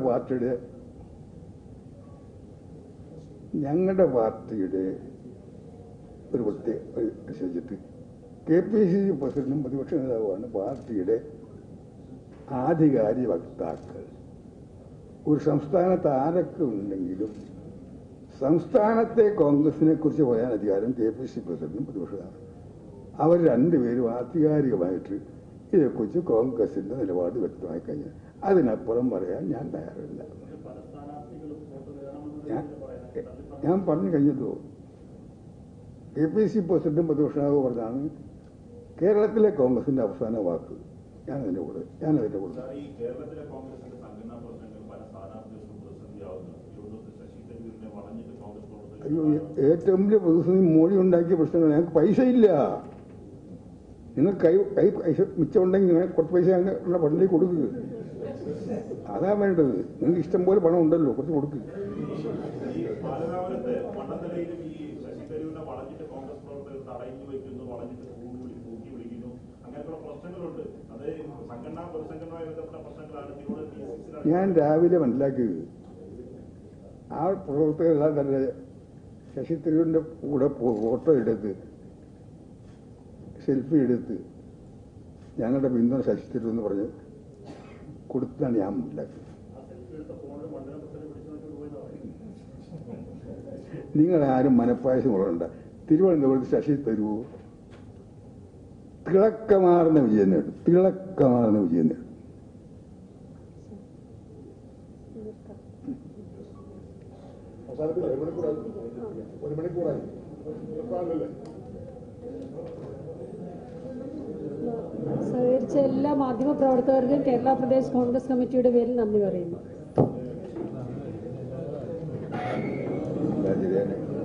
ഒരു പ്രത്യേക അനുസരിച്ചിട്ട് KPCC പ്രസിഡന്റും പ്രതിപക്ഷ നേതാവുമാണ് പാർട്ടിയുടെ ആധികാരിക വക്താക്കൾ. ഒരു സംസ്ഥാനത്ത് ആരൊക്കെ ഉണ്ടെങ്കിലും സംസ്ഥാനത്തെ കോൺഗ്രസിനെ കുറിച്ച് പറയാൻ അധികാരം KPCC പ്രസിഡന്റും പ്രതിപക്ഷ നേതാവും. അവർ രണ്ടുപേരും ആധികാരികമായിട്ട് ഇതേക്കുറിച്ച് കോൺഗ്രസിന്റെ നിലപാട് വ്യക്തമായി കഴിഞ്ഞാൽ അതിനപ്പുറം പറയാൻ ഞാൻ തയ്യാറില്ല. ഞാൻ പറഞ്ഞു കഴിഞ്ഞല്ലോ, KPCC പ്രസിഡന്റും പ്രതിപക്ഷ നേതാവും പറഞ്ഞാണ് കേരളത്തിലെ കോൺഗ്രസിന്റെ അവസാന വാക്ക്. ഞാനതിന്റെ കൂടെ അയ്യോ, ഏറ്റവും വലിയ പ്രതിസന്ധി മോഡി ഉണ്ടാക്കിയ പ്രശ്നങ്ങൾ. ഞങ്ങൾക്ക് പൈസ ഇല്ല. നിങ്ങൾ പൈസ മിച്ചമുണ്ടെങ്കിൽ നിങ്ങൾ കുറച്ച് പൈസ ഞങ്ങളുടെ ഫണ്ടിലേക്ക് കൊടുക്കുക. അതാ വേണ്ടത്. നിങ്ങൾക്ക് ഇഷ്ടം പോലെ പണം ഉണ്ടല്ലോ, കുറച്ച് കൊടുക്കുക. ഞാൻ രാവിലെ മനസ്സിലാക്കിയത് ആ പ്രവർത്തകരെല്ലാം തന്നെ ശശി തരൂരിന്റെ കൂടെ ഫോട്ടോ എടുത്ത് സെൽഫി എടുത്ത് ഞങ്ങളുടെ പിന്തുണ ശശി തരൂർ എന്ന് പറഞ്ഞ് കൊടുത്താണ് ഞാൻ മനസ്സിലാക്കിയത്. നിങ്ങളാരും മനപ്പായസം കൊള്ളണ്ട. തിരുവനന്തപുരത്ത് ശശി തരൂർ തിളക്കമാർന്ന വിജയം നേടും, തിളക്കമാർന്ന വിജയം നേടും. ഒരു മണിക്കൂറായി. സഹകരിച്ച എല്ലാ മാധ്യമപ്രവർത്തകർക്കും കേരള പ്രദേശ് കോൺഗ്രസ് കമ്മിറ്റിയുടെ പേരിൽ നന്ദി പറയുന്നു.